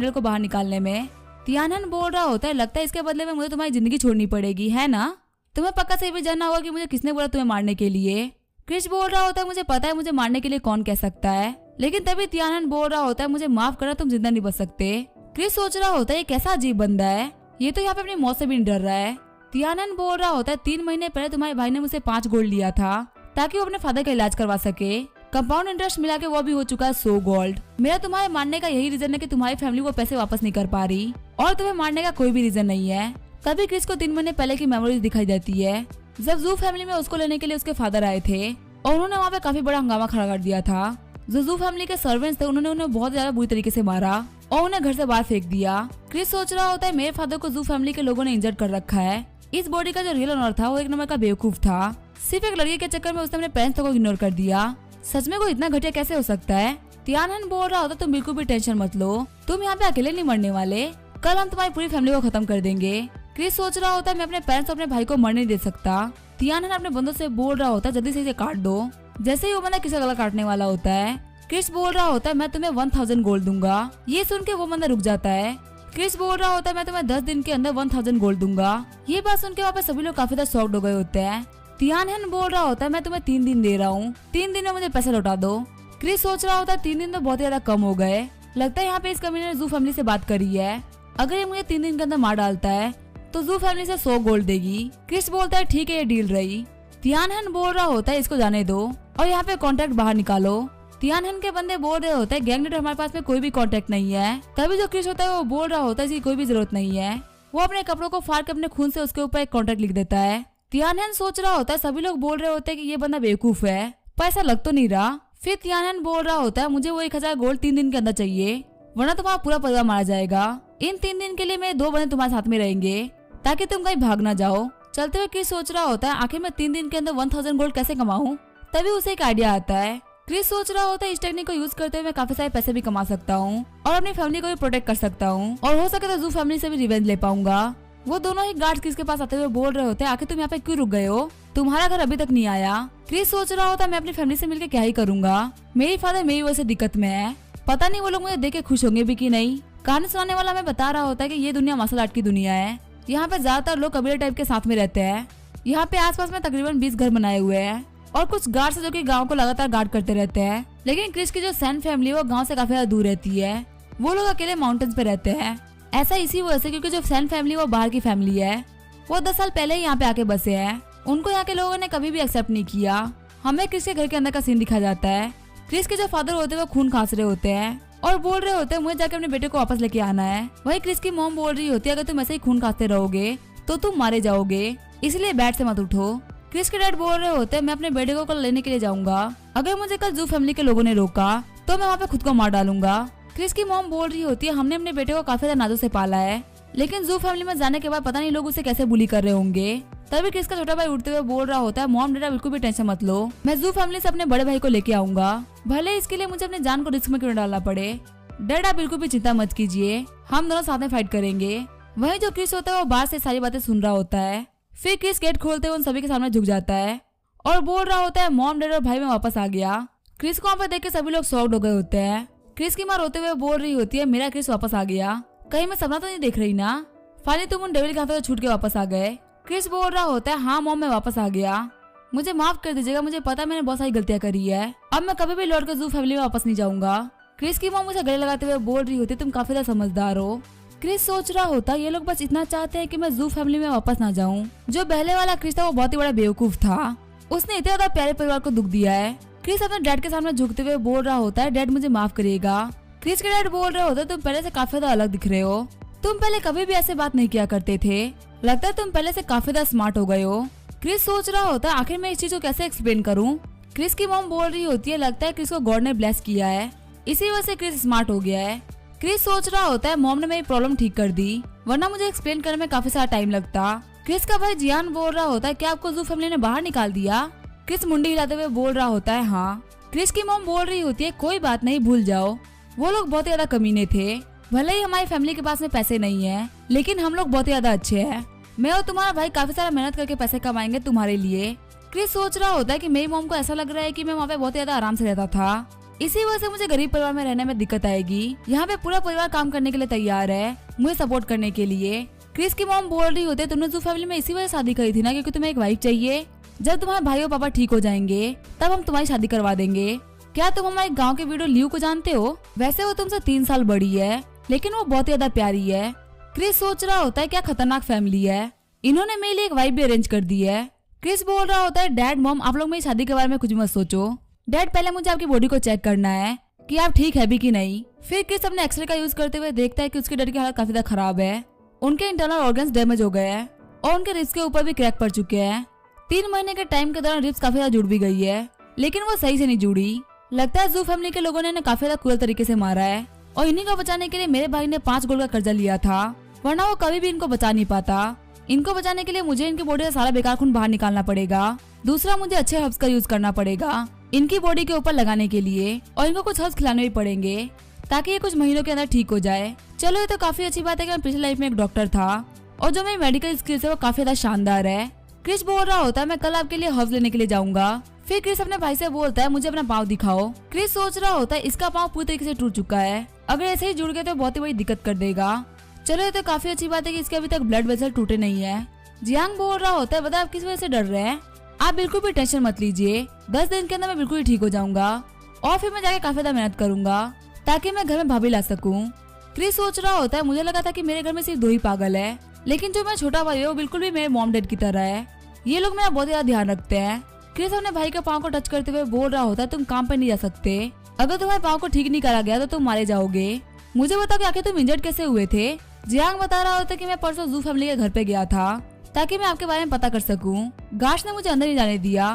नीडल को बाहर निकालने में। तियानहेन बोल रहा होता है लगता है इसके बदले में मुझे तुम्हारी जिंदगी छोड़नी पड़ेगी, है ना? तुम्हें पक्का से भी जानना होगा कि मुझे किसने बोला तुम्हें मारने के लिए। क्रिस बोल रहा होता है मुझे पता है मुझे मारने के लिए कौन कह सकता है, लेकिन तभी तियानहेन बोल रहा होता है मुझे माफ करना, तुम जिंदा नहीं बच सकते। क्रिस सोच रहा होता है ये कैसा अजीब बंदा है, ये तो यहाँ पे अपनी मौत से भी नहीं डर रहा है। तियानहेन बोल रहा होता है 3 महीने पहले तुम्हारे भाई ने मुझसे 5 गोल्ड लिया था ताकि वो अपने फादर का इलाज करवा सके। कंपाउंड इंटरेस्ट मिला के वो भी हो चुका है 100 गोल्ड। मेरा तुम्हारे मारने का यही रीजन है कि तुम्हारी फैमिली वो पैसे वापस नहीं कर पा रही, और तुम्हें मारने का कोई भी रीजन नहीं है। तभी क्रिस को 3 महीने पहले की मेमोरीज दिखाई देती है, जब जू फैमिली में उसको लेने के लिए उसके फादर आए थे और उन्होंने वहाँ पे काफी बड़ा हंगामा खड़ा कर दिया था। जो जू फैमिली के सर्वेंट्स थे उन्होंने उन्हें बहुत ज्यादा बुरी तरीके से मारा और उन्हें घर से बाहर फेंक दिया। क्रिस सोच रहा होता है मेरे फादर को जू फैमिली के लोगों ने इंजर्ड कर रखा है। इस बॉडी का जो रियल ओनर था वो एक नंबर का बेवकूफ था, सिर्फ एक लड़की के चक्कर में उसने अपने पेरेंट्स को इग्नोर कर दिया। सच में कोई इतना घटिया कैसे हो सकता है? तियानहेन बोल रहा होता तुम बिल्कुल भी टेंशन मत लो, तुम यहाँ पे अकेले नहीं मरने वाले, कल हम तुम्हारी पूरी फैमिली को खत्म कर देंगे। क्रिस सोच रहा होता है मैं अपने पेरेंट्स और अपने भाई को मरने नहीं दे सकता। तियानहेन अपने बंदों से बोल रहा होता है जल्दी से इसे काट दो। जैसे ही वो बंदा किसी का गला काटने वाला होता है, क्रिस बोल रहा होता है मैं तुम्हें 1000 गोल्ड दूंगा। ये सुन के वो बंदा रुक जाता है। क्रिस बोल रहा होता है मैं तुम्हें 10 दिन के अंदर 1000 गोल्ड दूंगा। ये बात सुन के वहाँ पे सभी लोग काफी ज्यादा शॉक्ड हो गए होते हैं। तियानहेन बोल रहा होता है मैं तुम्हें 3 दिन दे रहा हूँ, 3 दिन में मुझे पैसे लौटा दो। क्रिस सोच रहा होता है 3 दिन तो बहुत ज्यादा कम हो गए, लगता है यहाँ पे इस कमीने ने जू फैमिली से बात करी है, अगर ये मुझे 3 दिन के अंदर मार डालता है तो जू फैमिली से 100 गोल्ड देगी। क्रिस बोलता है ठीक है ये डील रही। तियानहेन बोल रहा होता है इसको जाने दो और यहाँ पे कॉन्ट्रैक्ट बाहर निकालो। तियानहेन के बंदे बोल रहे होते हैं गैंग लीडर हमारे पास में कोई भी कॉन्ट्रैक्ट नहीं है। तभी जो क्रिस होता है वो बोल रहा होता है इसकी कोई भी जरूरत नहीं है। वो अपने कपड़ों को फाड़ के अपने खून से उसके ऊपर एक कॉन्ट्रैक्ट लिख देता है। तियानहेन सोच रहा होता है सभी लोग बोल रहे होते हैं कि ये बंदा बेवकूफ है, पर ऐसा लग तो नहीं रहा। फिर तियानहेन बोल रहा होता है मुझे वो 1000 गोल्ड 3 दिन के अंदर चाहिए, वरना तुम्हारा पूरा परिवार मारा जाएगा। इन 3 दिन के लिए मेरे 2 बंदे तुम्हारे साथ में रहेंगे ताकि तुम कहीं भाग ना जाओ। चलते हुए क्रिस सोच रहा होता है आखिर मैं 3 दिन के अंदर 1000 गोल्ड कैसे कमाऊं। तभी उसे एक आइडिया आता है। क्रिस सोच रहा होता है इस टेक्निक को यूज करते हुए मैं काफी सारे पैसे भी कमा सकता हूँ और अपनी फैमिली को भी प्रोटेक्ट कर सकता हूँ, और हो सके तो जू फैमिली से भी रिवेंज ले पाऊंगा। वो दोनों ही गार्ड्स क्रिस के पास आते हुए बोल रहे होते हैं आखिर तुम यहाँ पे क्यों रुक गए हो, तुम्हारा घर अभी तक नहीं आया। क्रिस सोच रहा होता है मैं अपनी फैमिली से मिलकर क्या ही करूंगा, मेरी फादर मेरी वजह से दिक्कत में है, पता नहीं वो लोग मुझे देख के खुश होंगे भी कि नहीं। कहानी सुनाने वाला हमें बता रहा होता है कि ये दुनिया मार्शल आर्ट की दुनिया है, यहाँ पे ज्यादातर लोग कबीले टाइप के साथ में रहते हैं। यहाँ पे आसपास में तकरीबन 20 घर बनाए हुए हैं और कुछ गार्ड्स जो कि गांव को लगातार गार्ड करते रहते हैं। लेकिन क्रिस की जो सैन फैमिली है वो गांव से काफी ज्यादा दूर रहती है, वो लोग अकेले माउंटेन्स पे रहते हैं। ऐसा इसी वजह से क्योंकि जो सैन फैमिली वो बाहर की फैमिली है, वो 10 साल पहले ही यहाँ पे आके बसे हैं। उनको यहाँ के लोगों ने कभी भी एक्सेप्ट नहीं किया। हमें क्रिस के घर के अंदर का सीन दिखा जाता है। क्रिस के जो फादर होते हैं वो खून खास रहे होते हैं और बोल रहे होते हैं मुझे जाके अपने बेटे को वापस लेके आना है। वही क्रिस की मॉम बोल रही होती है अगर तुम ऐसे ही खून खाते रहोगे तो तुम मारे जाओगे, इसलिए बेड से मत उठो। क्रिस के डैड बोल रहे होते हैं मैं अपने बेटे को कल लेने के लिए जाऊंगा, अगर मुझे कल जू फैमिली के लोगों ने रोका तो मैं वहाँ पे खुद को मार डालूंगा। क्रिस की मॉम बोल रही होती है हमने अपने बेटे को काफी ज्यादा नाजों से पाला है, लेकिन जू फैमिली में जाने के बाद पता नहीं लोग उसे कैसे बुली कर रहे होंगे। तभी क्रिस का छोटा भाई उठते हुए बोल रहा होता है मॉम डैडा बिल्कुल भी टेंशन मत लो, मैं जू फैमिली से अपने बड़े भाई को लेके आऊंगा, भले इसके लिए मुझे अपने जान को रिस्क में क्यों डालना पड़े। डैडा बिल्कुल भी चिंता मत कीजिए, हम दोनों साथ में फाइट करेंगे। वही जो क्रिस होता है वो बाहर से सारी बातें सुन रहा होता है। फिर क्रिस गेट खोलते हुए उन सभी के सामने झुक जाता है और बोल रहा होता है मॉम डैड और भाई मैं वापस आ गया। क्रिस को वहाँ पे देख के सभी लोग शॉक्ड हो गए होते हैं। क्रिस की माँ रोते हुए बोल रही होती है मेरा क्रिस वापस आ गया, कहीं मैं सपना तो नहीं देख रही ना। फाइनली तुम उन डेविल के हाथों से छूट के वापस आ गए। क्रिस बोल रहा होता है हाँ मॉम मैं वापस आ गया, मुझे माफ कर दीजिएगा, मुझे पता है मैंने बहुत सारी गलतियां करी है, अब मैं कभी भी लौट कर जू फैमिली में वापस नहीं जाऊंगा। क्रिस की मॉम मुझे गले लगाते हुए बोल रही होती तुम काफी ज्यादा समझदार हो। क्रिस सोच रहा होता ये लोग बस इतना चाहते हैं कि मैं जू फैमिली में वापस ना जाऊं। जो पहले वाला क्रिस था वो बहुत ही बड़ा बेवकूफ था, उसने इतना ज्यादा प्यारे परिवार को दुख दिया है। क्रिस अपने डैड के सामने झुकते हुए बोल रहा होता है डैड मुझे माफ करिएगा। क्रिस के डैड बोल रहे होते तुम पहले से काफी ज्यादा अलग दिख रहे हो, तुम पहले कभी भी ऐसे बात नहीं किया करते थे, लगता है तुम पहले से काफी ज्यादा स्मार्ट हो गए हो। क्रिस सोच रहा होता है आखिर मैं इस चीज को कैसे एक्सप्लेन करूं। क्रिस की मॉम बोल रही होती है लगता है क्रिस को गॉड ने ब्लेस किया है, इसी वजह से क्रिस स्मार्ट हो गया है। क्रिस सोच रहा होता है मॉम ने मेरी प्रॉब्लम ठीक कर दी, वरना मुझे एक्सप्लेन करने में काफी सारा टाइम लगता। क्रिस का भाई जियान बोल रहा होता है कि आपको जू फैमिली ने बाहर निकाल दिया। क्रिस मुंडी हिलाते हुए बोल रहा होता है हाँ। क्रिस की मॉम बोल रही होती है कोई बात नहीं, भूल जाओ, वो लोग बहुत ज्यादा कमीने थे। भले ही हमारी फैमिली के पास में पैसे नहीं है, लेकिन हम लोग बहुत ज्यादा अच्छे हैं। मैं और तुम्हारा भाई काफी सारा मेहनत करके पैसे कमाएंगे तुम्हारे लिए। क्रिस सोच रहा होता है कि मेरी मॉम को ऐसा लग रहा है कि मैं वहाँ पे बहुत ज्यादा आराम से रहता था, इसी वजह से मुझे गरीब परिवार में रहने में दिक्कत आएगी। यहाँ पे पूरा परिवार काम करने के लिए तैयार है, मुझे सपोर्ट करने के लिए। क्रिस की मॉम बोल रही होती है तुमने जू फैमिली में इसी वजह शादी करी थी ना, क्योंकि तुम्हें एक वाइफ चाहिए। जब तुम्हारे भाई और पापा ठीक हो जाएंगे तब हम तुम्हारी शादी करवा देंगे। क्या तुम हमारे गाँव के वीडियो लियू को जानते हो? वैसे वो तुमसे 3 साल बड़ी है, लेकिन वो बहुत ज्यादा प्यारी है। क्रिस सोच रहा होता है क्या खतरनाक फैमिली है, इन्होंने मेरे लिए एक वाइफ भी अरेंज कर दी है। क्रिस बोल रहा होता है डैड मॉम आप लोग मेरी शादी के बारे में कुछ मत सोचो। डैड पहले मुझे आपकी बॉडी को चेक करना है कि आप ठीक है भी कि नहीं। फिर क्रिस अपने एक्सरे का यूज करते हुए देखता है कि उसके डैड की हालत काफी ज्यादा खराब है, उनके इंटरनल ऑर्गन्स डैमेज हो गए हैं और उनके रिब्स के ऊपर भी क्रैक पड़ चुके हैं। 3 महीने के टाइम के दौरान रिब्स काफी ज्यादा जुड़ भी गई है, लेकिन वो सही से नहीं जुड़ी। लगता है जू फैमिली के लोगों ने इन्हें काफी ज्यादा क्रूर तरीके से मारा है और इन्हीं को बचाने के लिए मेरे भाई ने 5 गोल्ड का कर्जा लिया था, वरना वो कभी भी इनको बचा नहीं पाता। इनको बचाने के लिए मुझे इनकी बॉडी से सारा बेकार खून बाहर निकालना पड़ेगा। दूसरा मुझे अच्छे हर्ब्स का यूज करना पड़ेगा इनकी बॉडी के ऊपर लगाने के लिए, और इनको कुछ हर्ब्स खिलाने भी पड़ेंगे ताकि ये कुछ महीनों के अंदर ठीक हो जाए। चलो ये तो काफी अच्छी बात है कि मैं पिछली लाइफ में एक डॉक्टर था और जो मेरी मेडिकल स्किल्स है वो काफी ज्यादा शानदार है। क्रिस बोल रहा होता है मैं कल आपके लिए हर्ब्स लेने के लिए जाऊंगा। फिर क्रिस अपने भाई से बोलता है मुझे अपना पाँव दिखाओ। क्रिस सोच रहा होता है इसका पाँव पूरी तरीके से टूट चुका है, अगर ऐसे ही जुड़ गए तो बहुत ही बड़ी दिक्कत कर देगा। चलो ये तो काफी अच्छी बात है कि इसके अभी तक ब्लड वेसल टूटे नहीं है। जियांग बोल रहा होता है बता आप किस वजह से डर रहे हैं? आप बिल्कुल भी टेंशन मत लीजिए, 10 दिन के अंदर मैं बिल्कुल ही ठीक हो जाऊंगा और फिर मैं जाके काफी ज्यादा मेहनत करूंगा ताकि मैं घर में भाभी ला सकूं। क्रिस सोच रहा होता है मुझे लगा था कि मेरे घर में सिर्फ 2 ही पागल है, लेकिन जो मेरा छोटा भाई है वो बिल्कुल भी मेरे मॉम डैड की तरह है। ये लोग मेरा बहुत ज्यादा ध्यान रखते हैं। क्रिस अपने भाई के पाँव को टच करते हुए बोल रहा होता है तुम काम पर नहीं जा सकते, अगर तुम्हारे पाँव को ठीक नहीं करा गया तो तुम मारे जाओगे। मुझे बताओ कि आखिर तुम इंजर्ड कैसे हुए थे? जियांग बता रहा होता है कि मैं परसों जू फैमिली के घर पे गया था ताकि मैं आपके बारे में पता कर सकूं। गाश ने मुझे अंदर नहीं जाने दिया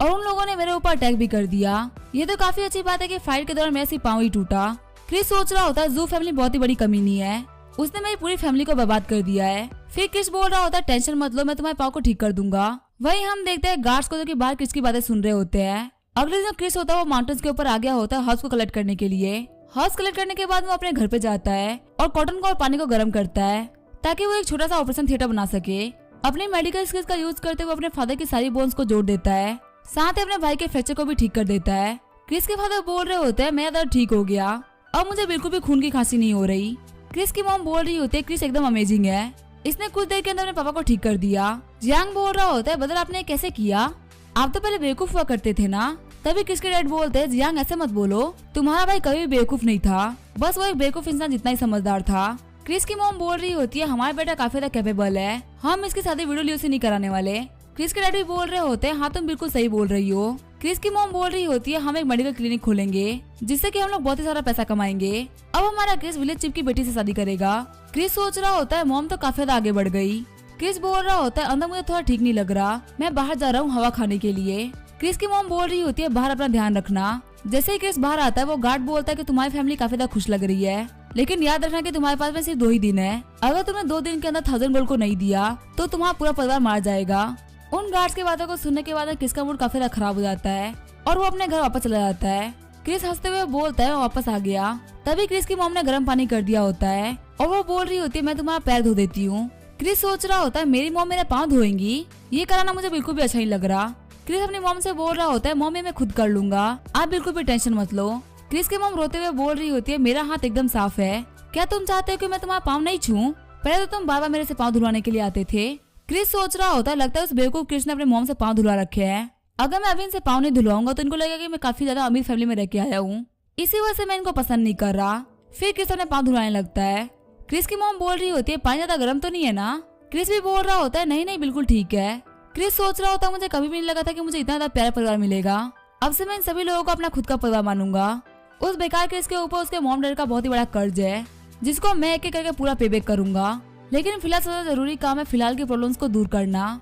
और उन लोगों ने मेरे ऊपर अटैक भी कर दिया। ये तो काफी अच्छी बात है कि फाइट के दौरान मेरा सिर्फ पाँव ही टूटा। क्रिस सोच रहा होता है जू फैमिली बहुत ही बड़ी कमीनी है, उसने मेरी पूरी फैमिली को बर्बाद कर दिया है। फिर क्रिस बोल रहा होता है टेंशन मत लो, मैं तुम्हारे पाँव को ठीक कर दूंगा। वही हम देखते हैं गार्ड्स को जो कि बाहर क्रिस की बातें सुन रहे होते हैं। अगले दिन क्रिस होता है वो माउंटेन्स के ऊपर आ गया होता है हर्ब्स को कलेक्ट करने के लिए। हर्ब्स कलेक्ट करने के बाद वो अपने घर पे जाता है और कॉटन को और पानी को गर्म करता है ताकि वो एक छोटा सा ऑपरेशन थिएटर बना सके। अपने मेडिकल स्किल्स का यूज करते हुए अपने फादर की सारी बोन्स को जोड़ देता है, साथ ही अपने भाई के फ्रैक्चर को भी ठीक कर देता है। क्रिस के फादर बोल रहे होते हैं मेरा दर्द ठीक हो गया, अब मुझे बिल्कुल भी खून की खांसी नहीं हो रही। क्रिस की मॉम बोल रही होती है क्रिस एकदम अमेजिंग है, इसने कुछ देर के अंदर अपने पापा को ठीक कर दिया। जियांग बोल रहा होता है बदल आपने कैसे किया? आप तो पहले बेवकूफ हुआ करते थे ना। तभी क्रिस के डैड बोलते हैं जियांग ऐसे मत बोलो, तुम्हारा भाई कभी भी बेवकूफ नहीं था, बस वो एक बेवकूफ इंसान जितना ही समझदार था। क्रिस की मॉम बोल रही होती है हमारा बेटा काफी ज्यादा कैपेबल है, हम इसकी शादी वीडियो लियो से नहीं कराने वाले। क्रिस के डैड भी बोल रहे होते हैं हाँ तुम बिल्कुल सही बोल रही हो। क्रिस की मॉम बोल रही होती है हम एक मेडिकल क्लिनिक खोलेंगे जिससे कि हम लोग बहुत ही सारा पैसा कमाएंगे। अब हमारा क्रिस विलेज चिप की बेटी से शादी करेगा। क्रिस सोच रहा होता है मॉम तो काफी ज्यादा आगे बढ़ गई। क्रिस बोल रहा होता है अंदर मुझे थोड़ा ठीक नहीं लग रहा, मैं बाहर जा रहा हूँ हवा खाने के लिए। क्रिस की मॉम बोल रही होती है बाहर अपना ध्यान रखना। जैसे ही क्रिस बाहर आता है वो गार्ड बोलता है कि तुम्हारी फैमिली काफी ज्यादा खुश लग रही है, लेकिन याद रखना कि तुम्हारे पास में सिर्फ 2 ही दिन है, अगर तुमने 2 दिन के अंदर 1000 गोल्ड को नहीं दिया तो तुम्हारा पूरा परिवार मार जाएगा। उन गार्ड्स की बातों को सुनने के बाद क्रिस का मूड काफी ज्यादा खराब हो जाता है और वो अपने घर वापस चला जाता है। क्रिस हंसते हुए बोलता है मैं वापस आ गया। तभी क्रिस की मॉम ने गर्म पानी कर दिया होता है और वो बोल रही होती है मैं तुम्हारा पैर धो देती हूँ। क्रिस सोच रहा होता है मेरी मॉम मेरा पाँव धोएंगी, ये कराना मुझे बिल्कुल भी अच्छा नहीं लग रहा। क्रिस अपनी मॉम से बोल रहा होता है मॉम मैं खुद कर लूंगा, आप बिल्कुल भी टेंशन मत लो। क्रिस की मॉम रोते हुए बोल रही होती है मेरा हाथ एकदम साफ है, क्या तुम चाहते हो कि मैं तुम्हारा पाँव नहीं छूऊं? पहले तो तुम बार बार मेरे से पाँव धुलवाने के लिए आते थे। क्रिस सोच रहा होता है लगता है उस बेवकूफ क्रिस ने अपने मॉम से पाँव धुलवा रखे हैं, अगर मैं अभी इनसे पाँव नहीं धुलवाऊंगा तो इनको लगेगा कि मैं काफी ज्यादा अमीर फैमिली में रह के आया हूँ, इसी वजह से मैं इनको पसंद नहीं कर रहा। फिर क्रिस अपने पाँव धुलवाने लगता है। क्रिस की मॉम बोल रही होती है पानी ज्यादा गर्म तो नहीं है ना? क्रिस भी बोल रहा होता है नहीं नहीं बिल्कुल ठीक है। क्रिस सोच रहा होता है मुझे कभी भी नहीं लगा था कि मुझे इतना ज्यादा प्यारा परिवार मिलेगा, अब से मैं इन सभी लोगों को अपना खुद का परिवार मानूंगा। उस बेकार क्रिस के ऊपर उसके मॉम डैड का बहुत ही बड़ा कर्ज है जिसको मैं एक एक करके पूरा पेबैक करूंगा, लेकिन फिलहाल सबसे जरूरी काम है फिलहाल की प्रॉब्लम्स को दूर करना।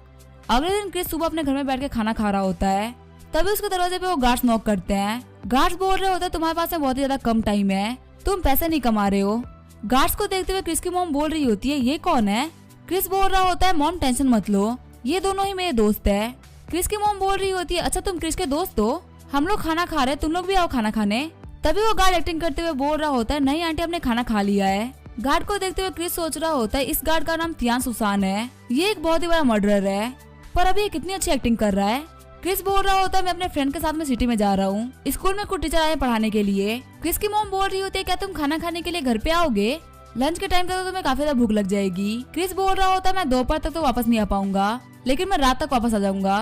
अगले दिन क्रिस सुबह अपने घर में बैठ के खाना खा रहा होता है, तभी उसके दरवाजे पे वो गार्ड्स नॉक करते हैं। गार्ड्स बोल रहे होते हैं तुम्हारे पास में बहुत ही ज्यादा कम टाइम है, तुम पैसे नहीं कमा रहे हो। गार्ड्स को देखते हुए क्रिस की मॉम बोल रही होती है ये कौन है। क्रिस बोल रहा होता है मॉम टेंशन मत लो, ये दोनों ही मेरे दोस्त है। क्रिस की मॉम बोल रही होती है अच्छा तुम क्रिस के दोस्त हो, हम लोग खाना खा रहे हैं, तुम लोग भी आओ खाना खाने। तभी वो गार्ड एक्टिंग करते हुए बोल रहा होता है नहीं आंटी हमने खाना खा लिया है। गार्ड को देखते हुए क्रिस सोच रहा होता है इस गार्ड का नाम तियान सुसान है, ये एक बहुत ही बड़ा मर्डरर है, पर अभी ये कितनी अच्छी एक्टिंग कर रहा है। क्रिस बोल रहा होता है मैं अपने फ्रेंड के साथ में सिटी में जा रहा हूँ, स्कूल में कुछ टीचर आए पढ़ाने के लिए। क्रिस की मॉम बोल रही होती है क्या तुम खाना खाने के लिए घर पे आओगे, लंच के टाइम तक तो तुम्हें काफी ज्यादा भूख लग जाएगी। क्रिस बोल रहा होता है मैं दोपहर तक तो वापस नहीं आ पाऊंगा, लेकिन मैं रात तक वापस आ जाऊंगा।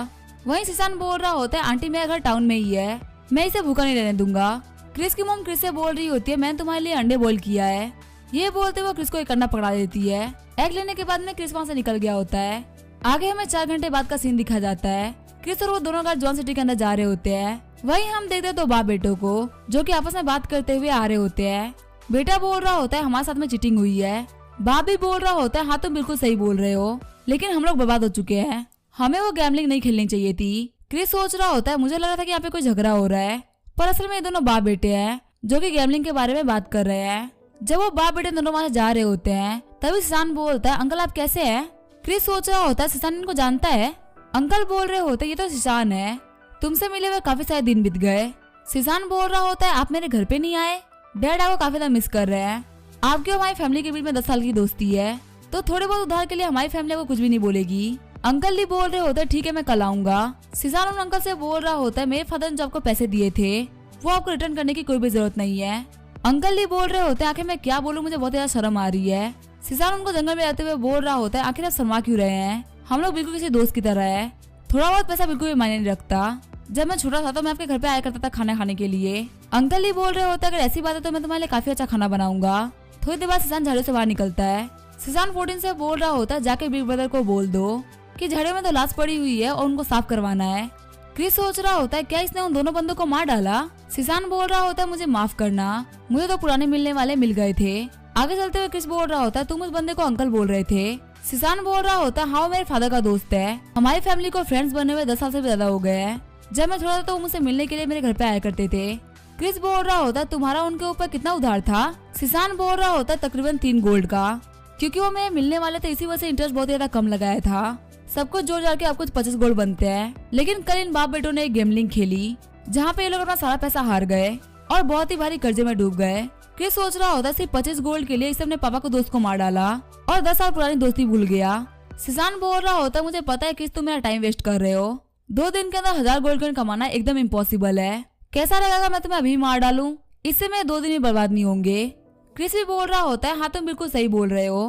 वहीं सिसान बोल रहा होता है आंटी मेरा घर टाउन में ही है, मैं इसे भूखा नहीं रहने दूंगा। क्रिस की मॉम क्रिस से बोल रही होती है मैंने तुम्हारे लिए अंडे बॉईल किया है। ये बोलते हुए क्रिस को एक अंडा पकड़ा देती है। एग लेने के बाद में क्रिस वहाँ से निकल गया होता है। आगे हमें 4 घंटे बाद का सीन दिखा जाता है। क्रिस और वो दोनों गार्ड जॉन सिटी के अंदर जा रहे होते हैं। वहीं हम देखते हैं 2 बाप बेटों को जो कि आपस में बात करते हुए आ रहे होते हैं। बेटा बोल रहा होता है हमारे साथ में चीटिंग हुई है। बाप भी बोल रहा होता है हाँ तुम बिल्कुल सही बोल रहे हो, लेकिन हम लोग बर्बाद हो चुके हैं, हमें वो गैम्बलिंग नहीं खेलनी चाहिए थी। क्रिस सोच रहा होता है मुझे लगा था कि यहाँ पे कोई झगड़ा हो रहा है, पर असल में ये दोनों बाप बेटे हैं जो कि गैम्बलिंग के बारे में बात कर रहे हैं। जब वो बाप बेटे दोनों वहाँ जा रहे होते हैं तभी सिसान बोलता है अंकल आप कैसे हैं। क्रिस सोच रहा होता है सिसान इनको जानता है। अंकल बोल रहे होते ये तो सिसान है, तुमसे मिले हुए काफी सारे दिन बीत गए। सिसान बोल रहा होता है आप मेरे घर पे नहीं आए, डैड आपको काफी ज्यादा मिस कर रहे हैं, आपकी और हमारी फैमिली के बीच में 10 साल की दोस्ती है, तो थोड़े बहुत उधार के लिए हमारी फैमिली को कुछ भी नहीं बोलेगी। अंकल भी बोल रहे होते हैं ठीक है मैं कल आऊंगा। सिसान उन अंकल से बोल रहा होता है मेरे फादर ने जो आपको पैसे दिए थे वो आपको रिटर्न करने की कोई भी जरूरत नहीं है। अंकल भी बोल रहे होते हैं आखिर मैं क्या बोलूं, मुझे बहुत ज्यादा शर्म आ रही है। सिसान उनको जंगल में रहते हुए बोल रहा होता है आखिर आप शर्मा क्यों रहे हैं, हम लोग बिल्कुल किसी दोस्त की तरह है, थोड़ा बहुत पैसा बिल्कुल भी मायने नहीं रखता, जब मैं छोटा था तो मैं आपके घर पे आया करता था खाना खाने के लिए। अंकल ही बोल रहे होते अगर ऐसी बात है तो मैं तुम्हारे लिए काफी अच्छा खाना बनाऊंगा। थोड़ी देर बाद सिसान झाड़ू से बाहर निकलता है। सिसान 14 से बोल रहा होता है जाके बिग ब्रदर को बोल दो कि झाड़ू में तो लाश पड़ी हुई है और उनको साफ करवाना है। क्रिस सोच रहा होता है क्या इसने उन दोनों बंदों को मार डाला। सिसान बोल रहा होता है मुझे माफ करना, मुझे तो पुराने मिलने वाले मिल गए थे। आगे चलते हुए क्रिस बोल रहा होता है तुम उस बंदे को अंकल बोल रहे थे। सिसान बोल रहा होता है हाँ वो मेरे फादर का दोस्त है, हमारी फैमिली को फ्रेंड्स बने हुए 10 साल से भी ज्यादा हो गए हैं, जब मैं छोटा था तो वो मुझसे मिलने के लिए मेरे घर पे आया करते थे। क्रिस बोल रहा होता है तुम्हारा उनके ऊपर कितना उधार था। सिसान बोल रहा होता है तकरीबन 3 गोल्ड का, क्योंकि वो मेरे मिलने वाले थे इसी वजह से इंटरेस्ट बहुत ज्यादा कम लगाया था। सब कुछ जोड़ जाके आपको 25 गोल्ड बनते हैं। लेकिन कल इन बाप बेटों ने एक गेमलिंग खेली जहाँ पे ये लोग अपना सारा पैसा हार गए और बहुत ही भारी कर्जे में डूब गए। क्रिस सोच रहा होता है सिर्फ 25 गोल्ड के लिए इसने अपने पापा को दोस्त को मार डाला और 10 साल पुरानी दोस्ती भूल गया। सिसान बोल रहा होता है मुझे पता है क्रिस तुम मेरा टाइम वेस्ट कर रहे हो, 2 दिन के अंदर 1000 गोल्ड कॉइन कमाना एकदम इम्पॉसिबल है, कैसा रहेगा मैं तुम्हें अभी मार डालूं, इससे मेरे 2 दिन भी बर्बाद नहीं होंगे। क्रिस भी बोल रहा होता है हाँ तुम बिल्कुल सही बोल रहे हो,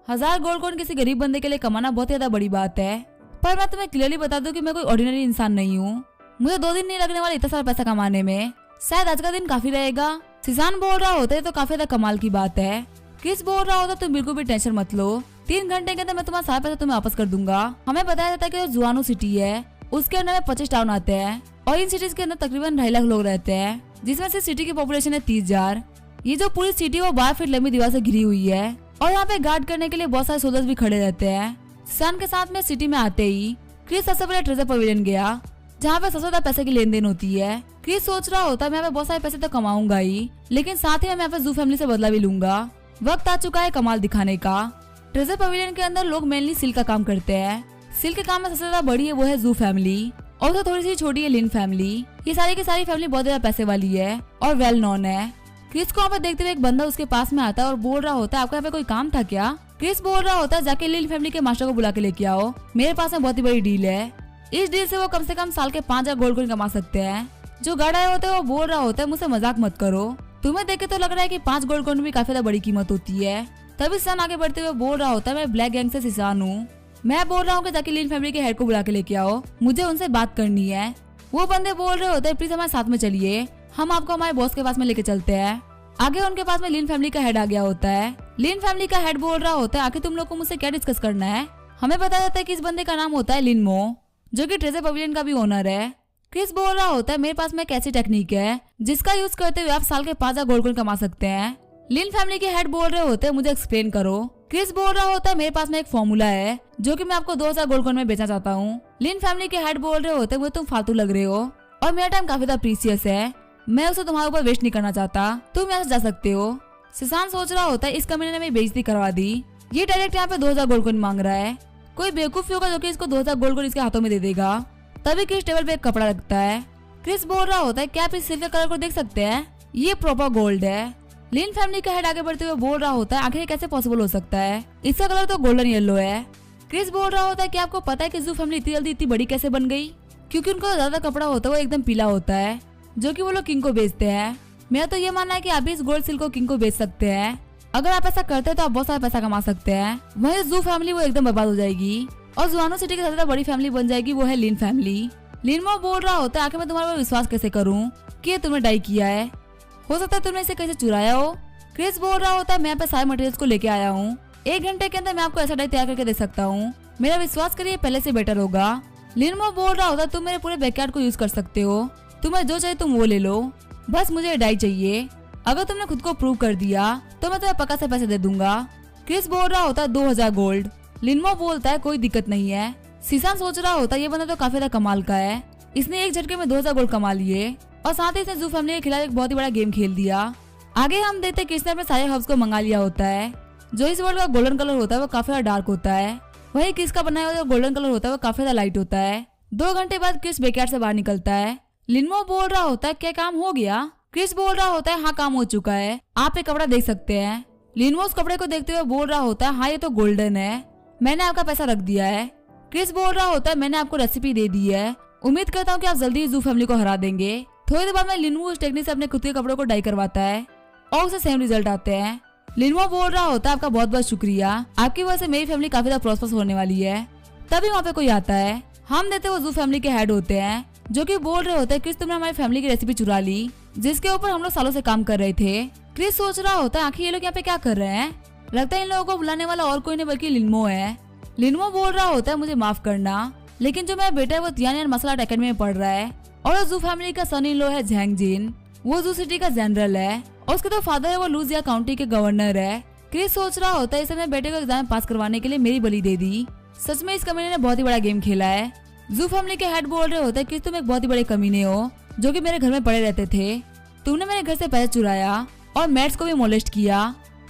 1000 गोल्ड कॉइन किसी गरीब बंदे के लिए कमाना बहुत ज्यादा बड़ी बात है, पर मैं तुम्हें क्लियरली बता दूं कि मैं कोई ऑर्डिनरी इंसान नहीं हूँ, मुझे 2 दिन नहीं लगने वाले इतना सारा पैसा कमाने में, शायद आज का दिन काफी रहेगा। सिसान बोल रहा होता है तो काफी ज्यादा कमाल की बात है। क्रिस बोल रहा होता तुम बिल्कुल भी टेंशन मत लो, 3 घंटे के अंदर मैं तुम्हारा सारा पैसा तुम्हें वापस कर दूंगा। हमें बताया जाता है कि जुआनो सिटी है, उसके अंदर में 25 टाउन आते हैं और इन सिटीज के अंदर तकरीबन 2.5 लाख लोग रहते हैं, जिसमें से सिटी की पॉपुलेशन है 30,000। ये जो पूरी सिटी वो 12 फीट लंबी दीवार से घिरी हुई है और यहाँ पे गार्ड करने के लिए बहुत सारे सोल्जर्स भी खड़े रहते हैं। सिसान के साथ में सिटी में आते ही क्रिस सबसे पहले ट्रेजर पवेलियन गया जहाँ पे सबसे ज्यादा पैसे की लेन देन होती है। क्रिस सोच रहा होता है मैं यहाँ पे बहुत सारे पैसे तो कमाऊंगा ही, लेकिन साथ ही मैं यहाँ पे जू फैमिली से बदला भी लूंगा। वक्त आ चुका है कमाल दिखाने का। ट्रेजर पवेलियन के अंदर लोग मेनली सिल्क का काम करते हैं। सिल्क के काम में सबसे ज्यादा बड़ी है वो है जू फैमिली और तो थोड़ी सी छोटी है लिन फैमिली। ये सारी की सारी फैमिली बहुत ज्यादा पैसे वाली है और वेल नोन है। क्रिस को यहाँ पे देखते हुए एक बंदा उसके पास में आता है और बोल रहा होता है आपका यहाँ पे कोई काम था क्या। क्रिस बोल रहा होता है जाके लिन फैमिली के मास्टर को बुला के लेके आओ, मेरे पास में बहुत ही बड़ी डील है। इस डील से वो कम से कम साल के 5,000 गोल्ड कॉइन कमा सकते हैं। जो गार्ड आए होते हैं वो बोल रहा होता है मुझसे मजाक मत करो, तुम्हें देख के तो लग रहा है कि 5 गोल्ड कॉइन भी काफी ज्यादा बड़ी कीमत होती है। तभी सिसान आगे बढ़ते हुए बोल रहा होता है मैं ब्लैक गैंग से सिसान हूँ, मैं बोल रहा हूँ कि जाके लिन फैमिली के हेड को बुला के लेके आओ, मुझे उनसे बात करनी है। वो बंदे बोल रहे होते हैं प्लीज हमारे साथ में चलिए, हम आपको हमारे बॉस के पास में लेके चलते हैं। आगे उनके पास में लिन फैमिली का हेड आ गया होता है। लिन फैमिली का हेड बोल रहा होता है आखिर तुम लोग को मुझसे क्या डिस्कस करना है। हमें बताया जाता है कि इस बंदे का नाम होता है लिन मो, जो कि ट्रेजर पवेलियन का भी ओनर है। क्रिस बोल रहा होता है मेरे पास में एक ऐसी टेक्निक है जिसका यूज करते हुए आप साल के 5,000 गोल्ड कॉइन कमा सकते हैं। लिन फैमिली के हेड बोल रहे होते हैं मुझे एक्सप्लेन करो। क्रिस बोल रहा होता है मेरे पास में एक फॉर्मूला है जो कि मैं आपको 2,000 गोल्ड कॉइन में बेचना चाहता हूँ। लिन फैमिली के हेड बोल रहे होते हैं मुझे तुम फालतू लग रहे हो और मेरा टाइम काफी ज्यादा प्रीसियस है, मैं उसे तुम्हारे ऊपर वेस्ट नहीं करना चाहता, तुम यहाँ से जा सकते हो। सुशांत सोच रहा होता है इस कमीने ने मेरी बेइज्जती करवा दी, ये डायरेक्ट यहाँ पे 2000 गोल्ड कॉइन मांग रहा है। कोई बेवकूफ होगा जो कि इसको 2000 गोल्ड कॉइन इसके हाथों में दे देगा। तभी क्रिस टेबल पे एक कपड़ा रखता है। क्रिस बोल रहा होता है क्या आप इस सिल्वर कलर को देख सकते हैं, ये प्रॉपर गोल्ड है। लिन फैमिली का हेड आगे बढ़ते हुए बोल रहा होता है आखिर ये कैसे पॉसिबल हो सकता है, इसका कलर तो गोल्डन येलो है। क्रिस बोल रहा होता है कि आपको पता है कि जू फैमिली इतनी जल्दी इतनी बड़ी कैसे बन गई, क्योंकि उनका ज्यादा कपड़ा होता है वो एकदम पीला होता है, जो कि वो लोग किंग को बेचते हैं। मेरा तो ये मानना है कि आप भी इस गोल्ड सिल्क को किंग को बेच सकते हैं। अगर आप ऐसा करते हैं तो आप बहुत सारा पैसा कमा सकते हैं। वहीं जू फैमिली वो एकदम बर्बाद हो जाएगी और जुआनो सिटी की सबसे ज्यादा बड़ी फैमिली बन जाएगी, वो है लिन फैमिली। लिनमो बोल रहा होता है आखिर मैं तुम्हारे पर विश्वास कैसे करूं कि ये तुमने डाई किया है, हो सकता है तुमने इसे कैसे चुराया हो। क्रिस बोल रहा होता है मैं यहाँ पे सारे मटेरियल्स को लेके आया हूँ, 1 घंटे के अंदर मैं आपको ऐसा डाई तैयार करके दे सकता हूँ, मेरा विश्वास करिए पहले से बेटर होगा। लिनमो बोल रहा होता है तुम मेरे पूरे बैकयार्ड को यूज कर सकते हो, तुम्हें जो चाहिए तुम वो ले लो, बस मुझे डाई चाहिए। अगर तुमने खुद को प्रूव कर दिया तो मैं तुम्हें पक्का से पैसे दे दूंगा। क्रिस बोल रहा होता है 2000 गोल्ड। लिनमो बोलता है कोई दिक्कत नहीं है। सीसान सोच रहा होता है ये बंदा तो काफी ज्यादा कमाल का है, इसने एक झटके में 2000 गोल्ड कमा लिए और साथ ही इसने जू फैमिली के खिलाफ एक बहुत ही बड़ा गेम खेल दिया। आगे हम देखते हैं किसने अपने सारे हब्स को मंगा लिया होता है। जो इस वर्ल्ड का गोल्डन कलर होता है वो काफी ज्यादा डार्क होता है, वही क्रिस का बनाया हुआ जो गोल्डन कलर होता है वो काफी ज्यादा लाइट होता है। 2 घंटे बाद क्रिस बैकयार्ड से बाहर निकलता है। लिनमो बोल रहा होता है क्या काम हो गया। क्रिस बोल रहा होता है हाँ काम हो चुका है, आप एक कपड़ा देख सकते हैं। लिनमो उस कपड़े को देखते हुए बोल रहा होता है हाँ ये तो गोल्डन है, मैंने आपका पैसा रख दिया है। क्रिस बोल रहा होता है मैंने आपको रेसिपी दे दी है, उम्मीद करता हूँ कि आप जल्दी जू फैमिली को हरा देंगे। थोड़ी देर बाद में लिनमो उस टेक्निक से अपने खुद के कपड़ों को डाई करवाता है और उसे सेम रिजल्ट आते हैं। लिनमो बोल रहा होता है आपका बहुत बहुत शुक्रिया, आपकी वजह से मेरी फैमिली काफी ज्यादा प्रॉस्पर्स होने वाली है। तभी वहाँ पे कोई आता है, हम देते वो जू फैमिली के हेड होते हैं, जो कि बोल रहे होते हैं क्रिस तुमने हमारी फैमिली की रेसिपी चुरा ली जिसके ऊपर हम लोग सालों से काम कर रहे थे। क्रिस सोच रहा होता है आखिर ये लोग यहाँ पे क्या कर रहे हैं, लगता है इन लोगों को बुलाने वाला और कोई नहीं बल्कि लिनमो है। लिनमो बोल रहा होता है मुझे माफ करना, लेकिन जो मेरा बेटा है वो तियानियन मार्शल आर्ट एकेडमी में पढ़ रहा है और जू फैमिली का सन इन लॉ है झैंग जिन, वो जू सिटी का जनरल है और उसके तो फादर है वो लूजिया काउंटी के गवर्नर है। क्रिस सोच रहा होता है इसे अपने बेटे को एग्जाम पास करवाने के लिए मेरी बलि दे दी। सच में इस कमीने ने बहुत ही बड़ा गेम खेला है। जू फैमिली के हेड बोल रहे होते हैं कि तुम एक बहुत ही बड़े कमीने हो जो कि मेरे घर में पड़े रहते थे, तुमने मेरे घर से पैसे चुराया और मैट्स को भी मोलेस्ट किया,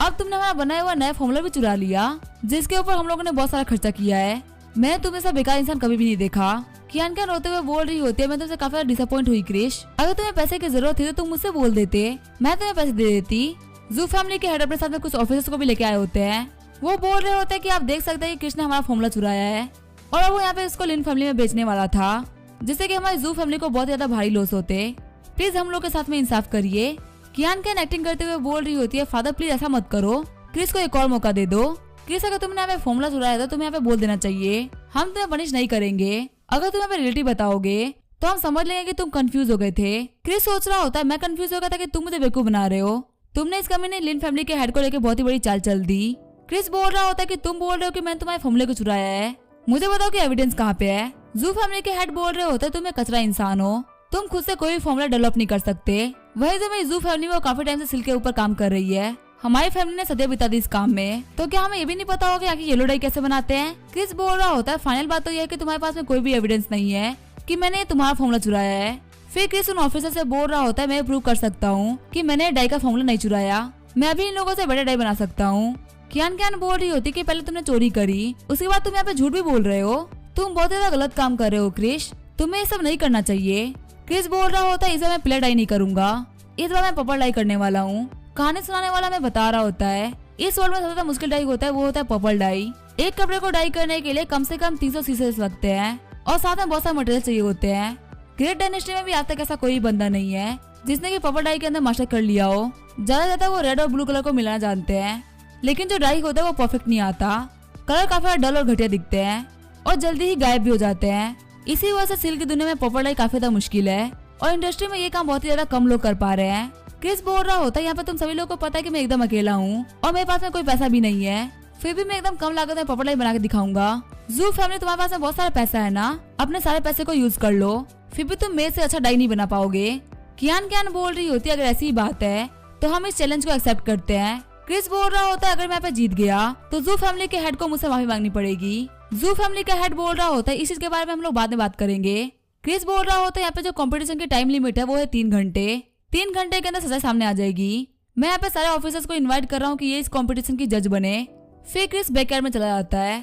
अब तुमने हमारा बनाया हुआ नया फॉर्मूला भी चुरा लिया जिसके ऊपर हम लोगों ने बहुत सारा खर्चा किया है। मैं तुम्हें सब बेकार इंसान कभी भी नहीं देखा। कियान क्या रोते हुए बोल रही होती है मैं तुमसे काफी डिसअपॉइंट हुई क्रिश, अगर तुम्हें पैसे की जरूरत थी तो तुम मुझसे बोल देते, मैं तुम्हें पैसे दे देती। जू फैमिली के हेड अपने साथ में कुछ ऑफिसर्स को भी लेके आए होते हैं, वो बोल रहे होते हैं कि आप देख सकते हैं कि कृष्ण ने हमारा फॉर्मूला चुराया है और अब वो यहाँ पे इसको लिन फैमिली में बेचने वाला था, जिससे कि हमारी जू फैमिली को बहुत ज्यादा भारी लॉस होते। प्लीज हम लोग के साथ में इंसाफ करिए। कियान कैन एक्टिंग करते हुए बोल रही होती है फादर प्लीज ऐसा मत करो, क्रिस को एक और मौका दे दो। क्रिस अगर तुमने यहाँ पे फॉर्मूला चुराया था तुम्हें यहाँ पे बोल देना चाहिए, हम तुम्हें पनिश नहीं करेंगे। अगर तुम यहाँ पे रिलेटिव बताओगे तो हम समझ लेंगे कि तुम कंफ्यूज हो गए थे। क्रिस सोच रहा होता है मैं कंफ्यूज हो गया था कि तुम मुझे बेवकूफ बना रहे हो, तुमने इस कमीने लिन फैमिली के हेड को लेकर बहुत ही बड़ी चाल चल दी। क्रिस बोल रहा होता है कि तुम बोल रहे हो कि मैंने तुम्हारे फॉर्मूले को चुराया है, मुझे बताओ कि एविडेंस कहाँ पे है। जू फैमिली के हेड बोल रहे होते तुम एक कचरा इंसान हो, तुम खुद से कोई फॉर्मूला डेवलप नहीं कर सकते। वही जो मेरी जू फैमिली वो काफी टाइम से सिल्क के ऊपर काम कर रही है, हमारी फैमिली ने सदियां बिता दी इस काम में, तो क्या हमें ये भी नहीं पता होगा कि आखिर येलो डाई कैसे बनाते हैं। क्रिस बोल रहा होता है फाइनल बात तो यह है कि तुम्हारे पास में कोई भी एविडेंस नहीं है कि मैंने तुम्हारा फॉर्मूला चुराया है। फिर क्रिस उन ऑफिसर से बोल रहा होता है मैं प्रूव कर सकता हूँ कि मैंने डाई का फॉर्मूला नहीं चुराया, मैं अभी इन लोगों से बड़े डाई बना सकता हूँ। कियान कैन बोल रही होती कि पहले तुमने चोरी करी उसके बाद तुम यहाँ पे झूठ भी बोल रहे हो, तुम बहुत ज्यादा गलत काम कर रहे हो क्रिश, तुम्हें ये सब नहीं करना चाहिए। क्रिस बोल रहा होता है इस बार मैं प्ले डाई नहीं करूंगा, इस बार मैं पर्पल डाई करने वाला हूँ। कहानी सुनाने वाला मैं बता रहा होता है इस वर्ल्ड में सबसे ज्यादा मुश्किल डाई होता है वो होता है पर्पल डाई। एक कपड़े को डाई करने के लिए कम से कम 300 सीसेस लगते हैं और साथ में बहुत सारे मटेरियल चाहिए होते हैं। ग्रेट डायनेस्टी में भी आज तक ऐसा कोई बंदा नहीं है जिसने की पर्पल डाई के अंदर मास्टर कर लिया हो। ज्यादा वो रेड और ब्लू कलर को मिलाना जानते हैं, लेकिन जो डाई होता है वो परफेक्ट नहीं आता, कलर काफी डल और घटिया दिखते हैं और जल्दी ही गायब भी हो जाते हैं। इसी वजह से सिल्क की दुनिया में पर्पल डाई काफी ज्यादा मुश्किल है और इंडस्ट्री में ये काम बहुत ही ज्यादा कम लोग कर पा रहे हैं। क्रिस बोल रहा होता है यहाँ पे तुम सभी लोगों को पता है कि मैं एकदम अकेला हूँ और मेरे पास में कोई पैसा भी नहीं है, फिर भी मैं एकदम कम लागत में पर्पल डाई बना के दिखाऊंगा। जू फैमिली तुम्हारे पास में बहुत सारा पैसा है ना, अपने सारे पैसे को यूज कर लो, फिर भी तुम मेरे से अच्छा डाई नहीं बना पाओगे। कियान कैन बोल रही होती है अगर ऐसी बात है तो हम इस चैलेंज को एक्सेप्ट करते हैं। क्रिस बोल रहा होता है अगर मैं यहाँ पे जीत गया तो जू फैमिली के हेड को मुझसे माफी मांगनी पड़ेगी। जू फैमिली का हेड बोल रहा होता है इस चीज के बारे में हम लोग बाद में बात करेंगे। क्रिस बोल रहा होता है यहाँ पे जो कंपटीशन की टाइम लिमिट है वो है 3 घंटे, 3 घंटे के अंदर सच्चाई सामने आ जाएगी। मैं यहाँ पे सारे ऑफिसर्स को इनवाइट कर रहा हूँ कि ये इस कंपटीशन की जज बने। फिर क्रिस बैकयार्ड में चला जाता है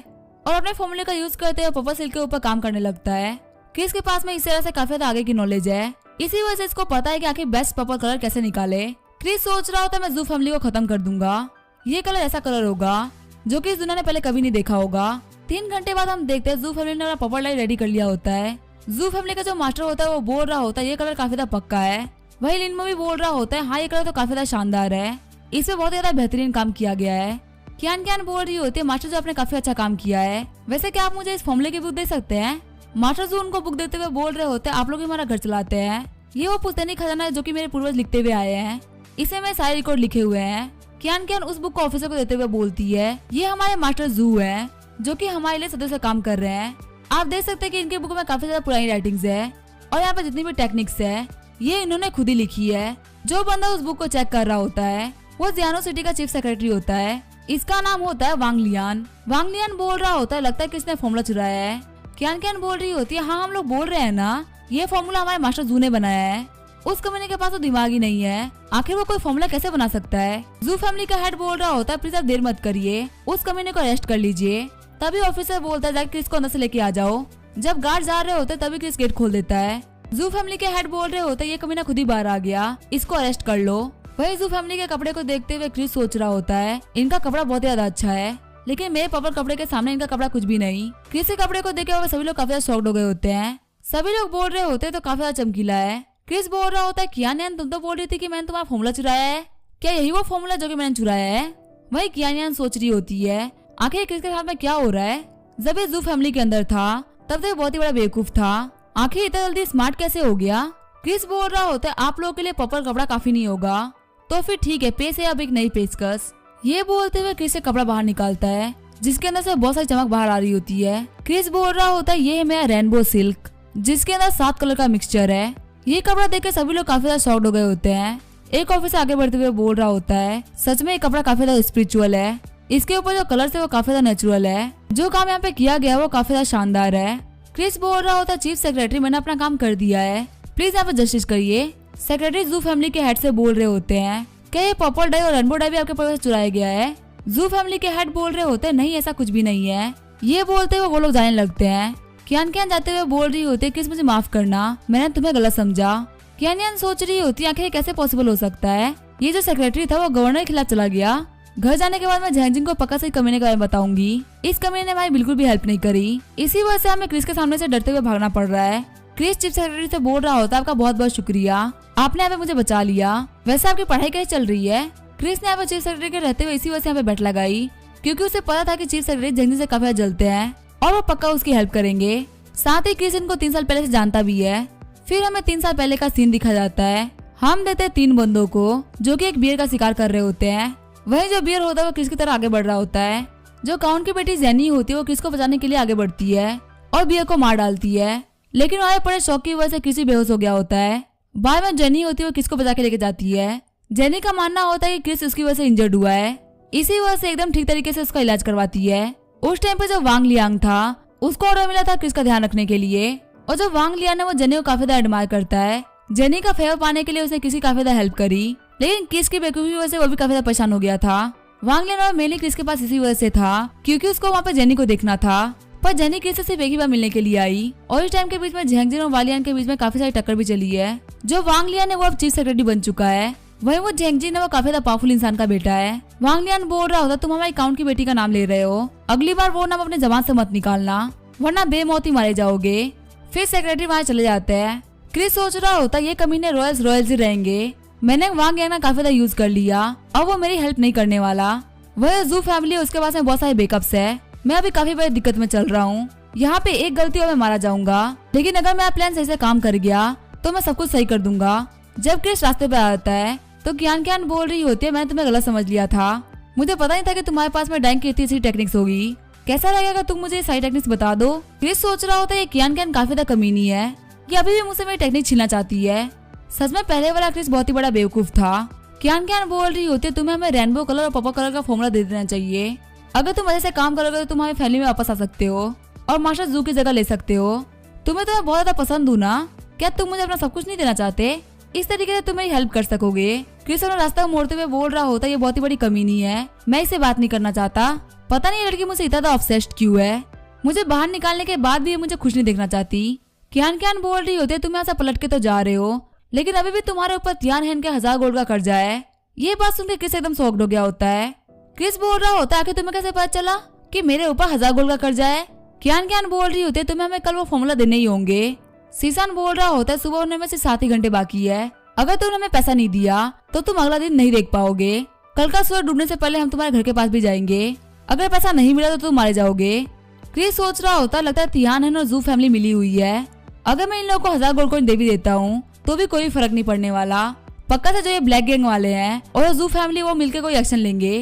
और अपने फॉर्मूले का यूज करते हुए पर्पल सिल्क के ऊपर काम करने लगता है। क्रिस के पास में इस तरह से काफी ज्यादा आगे की नॉलेज है, इसी वजह से इसको पता है कि आखिर बेस्ट पर्पल कलर कैसे निकाले। क्रिस सोच रहा होता है मैं जू फैमिली को खत्म कर दूंगा, ये कलर ऐसा कलर होगा जो कि इस दुनिया ने पहले कभी नहीं देखा होगा। 3 घंटे बाद हम देखते हैं जू फैमिली ने अपना पर्पल डाई रेडी कर लिया होता है। जू फैमिली का जो मास्टर होता है वो बोल रहा होता है ये कलर काफी ज्यादा पक्का है। वही लिनमा भी बोल रहा होता है हाँ ये कलर तो काफी ज्यादा शानदार है, इसमें बहुत ज्यादा बेहतरीन काम किया गया है। कियान कियान बोल रही होती है मास्टर जो आपने काफी अच्छा काम किया है, वैसे क्या आप मुझे इस फॉर्मूले की बुक दे सकते हैं। मास्टर जो उनको बुक देते हुए बोल रहे होते हैं आप लोग हमारा घर चलाते हैं, ये वो पुश्तैनी खजाना है जो कि मेरे पूर्वज लिखते हुए आए हैं, इसमें सारे रिकॉर्ड लिखे हुए हैं। कियान कियान उस बुक को ऑफिसर को देते हुए बोलती है ये हमारे मास्टर जू है जो कि हमारे लिए सदियों से काम कर रहे हैं। आप देख सकते हैं कि इनके बुक में काफी ज्यादा पुरानी राइटिंग्स है और यहाँ पे जितनी भी टेक्निक्स है ये इन्होंने खुद ही लिखी है। जो बंदा उस बुक को चेक कर रहा होता है वो जियानो सिटी का चीफ सेक्रेटरी होता है, इसका नाम होता है वांग लियान। वांग लियान बोल रहा होता है लगता है किसने फॉर्मूला चुराया है। कियान कियान बोल रही होती है हाँ हम लोग बोल रहे हैं ना ये फॉर्मूला हमारे मास्टर जू ने बनाया है, उस कमीने के पास तो दिमाग ही नहीं है, आखिर वो कोई फॉर्मूला कैसे बना सकता है। जू फैमिली का हेड बोल रहा होता है प्लीज आप देर मत करिए, उस कमीने को अरेस्ट कर लीजिए। तभी ऑफिसर बोलता है क्रिस को अंदर से लेके आ जाओ। जब गार्ड जा रहे होते तभी क्रिस गेट खोल देता है। जू फैमिली के हेड बोल रहे होते ये कमीना खुद ही बाहर आ गया, इसको अरेस्ट कर लो। वही जू फैमिली के कपड़े को देखते हुए क्रिस सोच रहा होता है इनका कपड़ा बहुत ज्यादा अच्छा है, लेकिन मेरे पर्पल कपड़े के सामने इनका कपड़ा कुछ भी नहीं। क्रिस के कपड़े को देखे हुए सभी लोग काफी ज्यादा शॉक्ड हो गए होते हैं, सभी लोग बोल रहे होते तो काफी ज्यादा चमकीला है। क्रिस बोल रहा होता है कियान तुम तो बोल रही थी कि मैंने तुम्हारा फॉर्मूला चुराया है, क्या यही वो फॉर्मूला जो कि मैंने चुराया है। वही कियान सोच रही होती है आखिर क्रिस के साथ में क्या हो रहा है। जब ये जू फैमिली के अंदर था तब तो ये बहुत ही बड़ा बेवकूफ था, आखिर इतना जल्दी स्मार्ट कैसे हो गया। क्रिस बोल रहा होता है आप लोगों के लिए पर्पल कपड़ा काफी नहीं होगा, तो फिर ठीक है पेश है अब एक नई पेशकश। ये बोलते हुए क्रिस से कपड़ा बाहर निकालता है जिसके अंदर से बहुत सारी चमक बाहर आ रही होती है। क्रिस बोल रहा होता है ये है मेरा रेनबो सिल्क जिसके अंदर 7 कलर का मिक्सचर है। ये कपड़ा देखकर सभी लोग काफी ज्यादा शॉक्ड हो गए होते हैं। एक ऑफिसर आगे बढ़ते हुए बोल रहा होता है सच में ये कपड़ा काफी ज्यादा स्पिरिचुअल है, इसके ऊपर जो कलर है वो काफी ज्यादा नेचुरल है, जो काम यहाँ पे किया गया है वो काफी ज्यादा शानदार है। क्रिस बोल रहा होता है चीफ सेक्रेटरी मैंने अपना काम कर दिया है, प्लीज यहाँ पे जस्टिस करिए। सेक्रेटरी जू फैमिली के हेड से बोल रहे होते हैं क्या ये पर्पल डाई और रेनबो डाई भी आपके पर्पल से चुराया गया है। जू फैमिली के हेड बोल रहे होते हैं नहीं ऐसा कुछ भी नहीं है। ये बोलते हुए वो लोग जाने लगते हैं। कियान कियान जाते हुए बोल रही होती है क्रिस मुझे माफ करना, मैंने तुम्हें गलत समझा। कियान सोच रही होती है आखिर कैसे पॉसिबल हो सकता है, ये जो सेक्रेटरी था वो गवर्नर के खिलाफ चला गया। घर जाने के बाद मैं झैंगजिंग को पक्का से कमीने के बारे में बताऊंगी, इस कमीने ने हमारी बिल्कुल भी हेल्प नहीं करी, इसी वजह से हमें क्रिस के सामने से डरते हुए भागना पड़ रहा है। क्रिस चीफ सेक्रेटरी से बोल रहा होता है आपका बहुत बहुत शुक्रिया, आपने यहाँ पे मुझे बचा लिया। वैसे आपकी पढ़ाई कैसे चल रही है। क्रिस ने यहाँ पे चीफ सेक्रेटरी के रहते हुए इसी वजह से यहाँ पे बैठ लगाई क्योंकि उसे पता था कि चीफ सेक्रेटरी झैंगजिंग से काफी जलते हैं और वो पक्का उसकी हेल्प करेंगे। साथ ही क्रिस इनको 3 साल पहले से जानता भी है। फिर हमें 3 साल पहले का सीन दिखा जाता है। हम देते हैं 3 बंदों को जो कि एक बियर का शिकार कर रहे होते हैं। वही जो बियर होता है वो क्रिस की तरह आगे बढ़ रहा होता है। जो काउंट की बेटी जेनी होती है वो क्रिस को बचाने के लिए आगे बढ़ती है और बियर को मार डालती है, लेकिन वहाँ पड़े शौक की वजह से क्रिस बेहोश हो गया होता है। बाद में जेनी होती है वो क्रिस को बचा के लेके जाती है। जेनी का मानना होता है कि क्रिस उसकी वजह से इंजर्ड हुआ है, इसी वजह से एकदम ठीक तरीके से उसका इलाज करवाती है। उस टाइम पे जो वांग लियांग था उसको ऑर्डर मिला था क्रिस का ध्यान रखने के लिए, और जो वांग लियांग है वो जेनी को काफी ज्यादा एडमायर करता है। जेनी का फेवर पाने के लिए उसने किसी काफी ज्यादा हेल्प करी, लेकिन क्रिस की बेवकूफी की वजह से वो भी काफी ज्यादा परेशान हो गया था। वांग लियांग मेनली क्रिस के पास इसी वजह से था क्योंकि उसको वहाँ पे जेनी को देखना था, पर जेनी क्रिस से सिर्फ एक ही बार मिलने के लिए आई और इस टाइम के बीच में झैंगजिन और वालियान के बीच में काफी सारी टक्कर भी चली है। जो वांग लियांग है वो अब चीफ सेक्रेटरी बन चुका है, वही वो झैंगजिन है वो काफी ज्यादा पावरफुल इंसान का बेटा है। वांग लियांग बोल रहा होता तुम हमारी काउंट की बेटी का नाम ले रहे हो, अगली बार वो नाम अपने जबान से मत निकालना वरना बेमौत ही मारे जाओगे। फिर सेक्रेटरी वहाँ चले जाते हैं। क्रिस सोच रहा होता ये कमीने रॉयल्स ही रहेंगे, मैंने वांग लियांग काफी ज्यादा यूज कर लिया, अब वो मेरी हेल्प नहीं करने वाला। वह जू फैमिली उसके पास में बहुत सारे बैकअप्स है, मैं अभी काफी बड़ी दिक्कत में चल रहा हूँ, यहाँ पे एक गलती और मैं मारा जाऊंगा, लेकिन अगर मेरा प्लान सही से काम कर गया तो मैं सब कुछ सही कर दूंगा। जब क्रिस रास्ते पे आता है तो कियान बोल रही होती है मैंने तुम्हें गलत समझ लिया था, मुझे पता नहीं था कि तुम्हारे पास में डाइंग की इतनी सी टेक्निक्स होगी, कैसा लगेगा अगर तुम मुझे सारी टेक्निक्स बता दो। क्रिस सोच रहा होता है कियान काफी ज्यादा कमीनी है, कि अभी भी मुझसे मेरी टेक्निक छीनना चाहती है। सच में पहले वाला क्रिस बहुत ही बड़ा बेवकूफ था। कियान बोल रही होती है तुम्हें हमें रेनबो कलर और पर्पल कलर का फॉर्मूला दे देना चाहिए, अगर तुम ऐसे काम करोगे तो तुम हमारी फैमिली में वापस आ सकते हो और मास्टर जू की जगह ले सकते हो। तुम्हें तो मैं बहुत ज्यादा पसंद हूँ ना, क्या तुम मुझे अपना सब कुछ नहीं देना चाहते। इस तरीके से तुम मेरी हेल्प कर सकोगे। क्रिस अपना रास्ता मोड़ते हुए बोल रहा होता है, ये बहुत ही बड़ी कमी नहीं है, मैं इससे बात नहीं करना चाहता। पता नहीं लड़की मुझसे इतना ऑब्सेस्ड क्यों है, मुझे बाहर निकालने के बाद भी ये मुझे खुश नहीं देखना चाहती। कियान कियान बोल रही होती है, तुम यहाँ से पलट के तो जा रहे हो, लेकिन अभी भी तुम्हारे ऊपर तियान हैन के 1000 गोल्ड का कर्जा है। ये बात सुनकर क्रिस एकदम शॉक्ड हो गया होता है। क्रिस बोल रहा होता है कि तुम्हें कैसे पता चला कि मेरे ऊपर 1000 गोल्ड का कर्जा है। कियान कियान बोल रही होती है, तुम्हें हमें कल वो फॉर्मूला देने ही होंगे। सीसान बोल रहा होता है, सुबह होने में सिर्फ 7 ही घंटे बाकी है, अगर तुमने हमें पैसा नहीं दिया तो तुम अगला दिन नहीं देख पाओगे। कल का सूरज डूबने से पहले हम तुम्हारे घर के पास भी जाएंगे, अगर पैसा नहीं मिला तो तुम मारे जाओगे। क्रिस सोच रहा होता, लगता है तियान हैन और जू फैमिली मिली हुई है, अगर मैं इन लोगों को 1000 गोल्ड कॉइन दे भी देता हूँ तो भी कोई फर्क नहीं पड़ने वाला। पक्का से जो ये ब्लैक गैंग वाले हैं और जू फैमिली वो मिलकर कोई एक्शन लेंगे।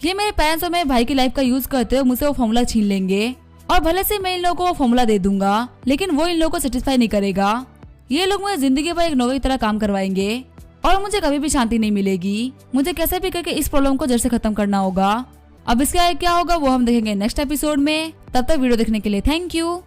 ये मेरे पेरेंट्स और मेरे भाई की लाइफ का यूज करते हुए मुझसे वो फॉर्मूला छीन लेंगे, और भले से मैं इन लोगों को वो फॉर्मूला दे दूंगा, लेकिन वो इन लोगों को सेटिस्फाई नहीं करेगा। ये लोग मुझे जिंदगी भर एक नौकर की तरह काम करवाएंगे और मुझे कभी भी शांति नहीं मिलेगी। मुझे कैसे भी करके इस प्रॉब्लम को जड़ से खत्म करना होगा। अब इसके आगे क्या होगा वो हम देखेंगे नेक्स्ट एपिसोड में। तब तक वीडियो देखने के लिए थैंक यू।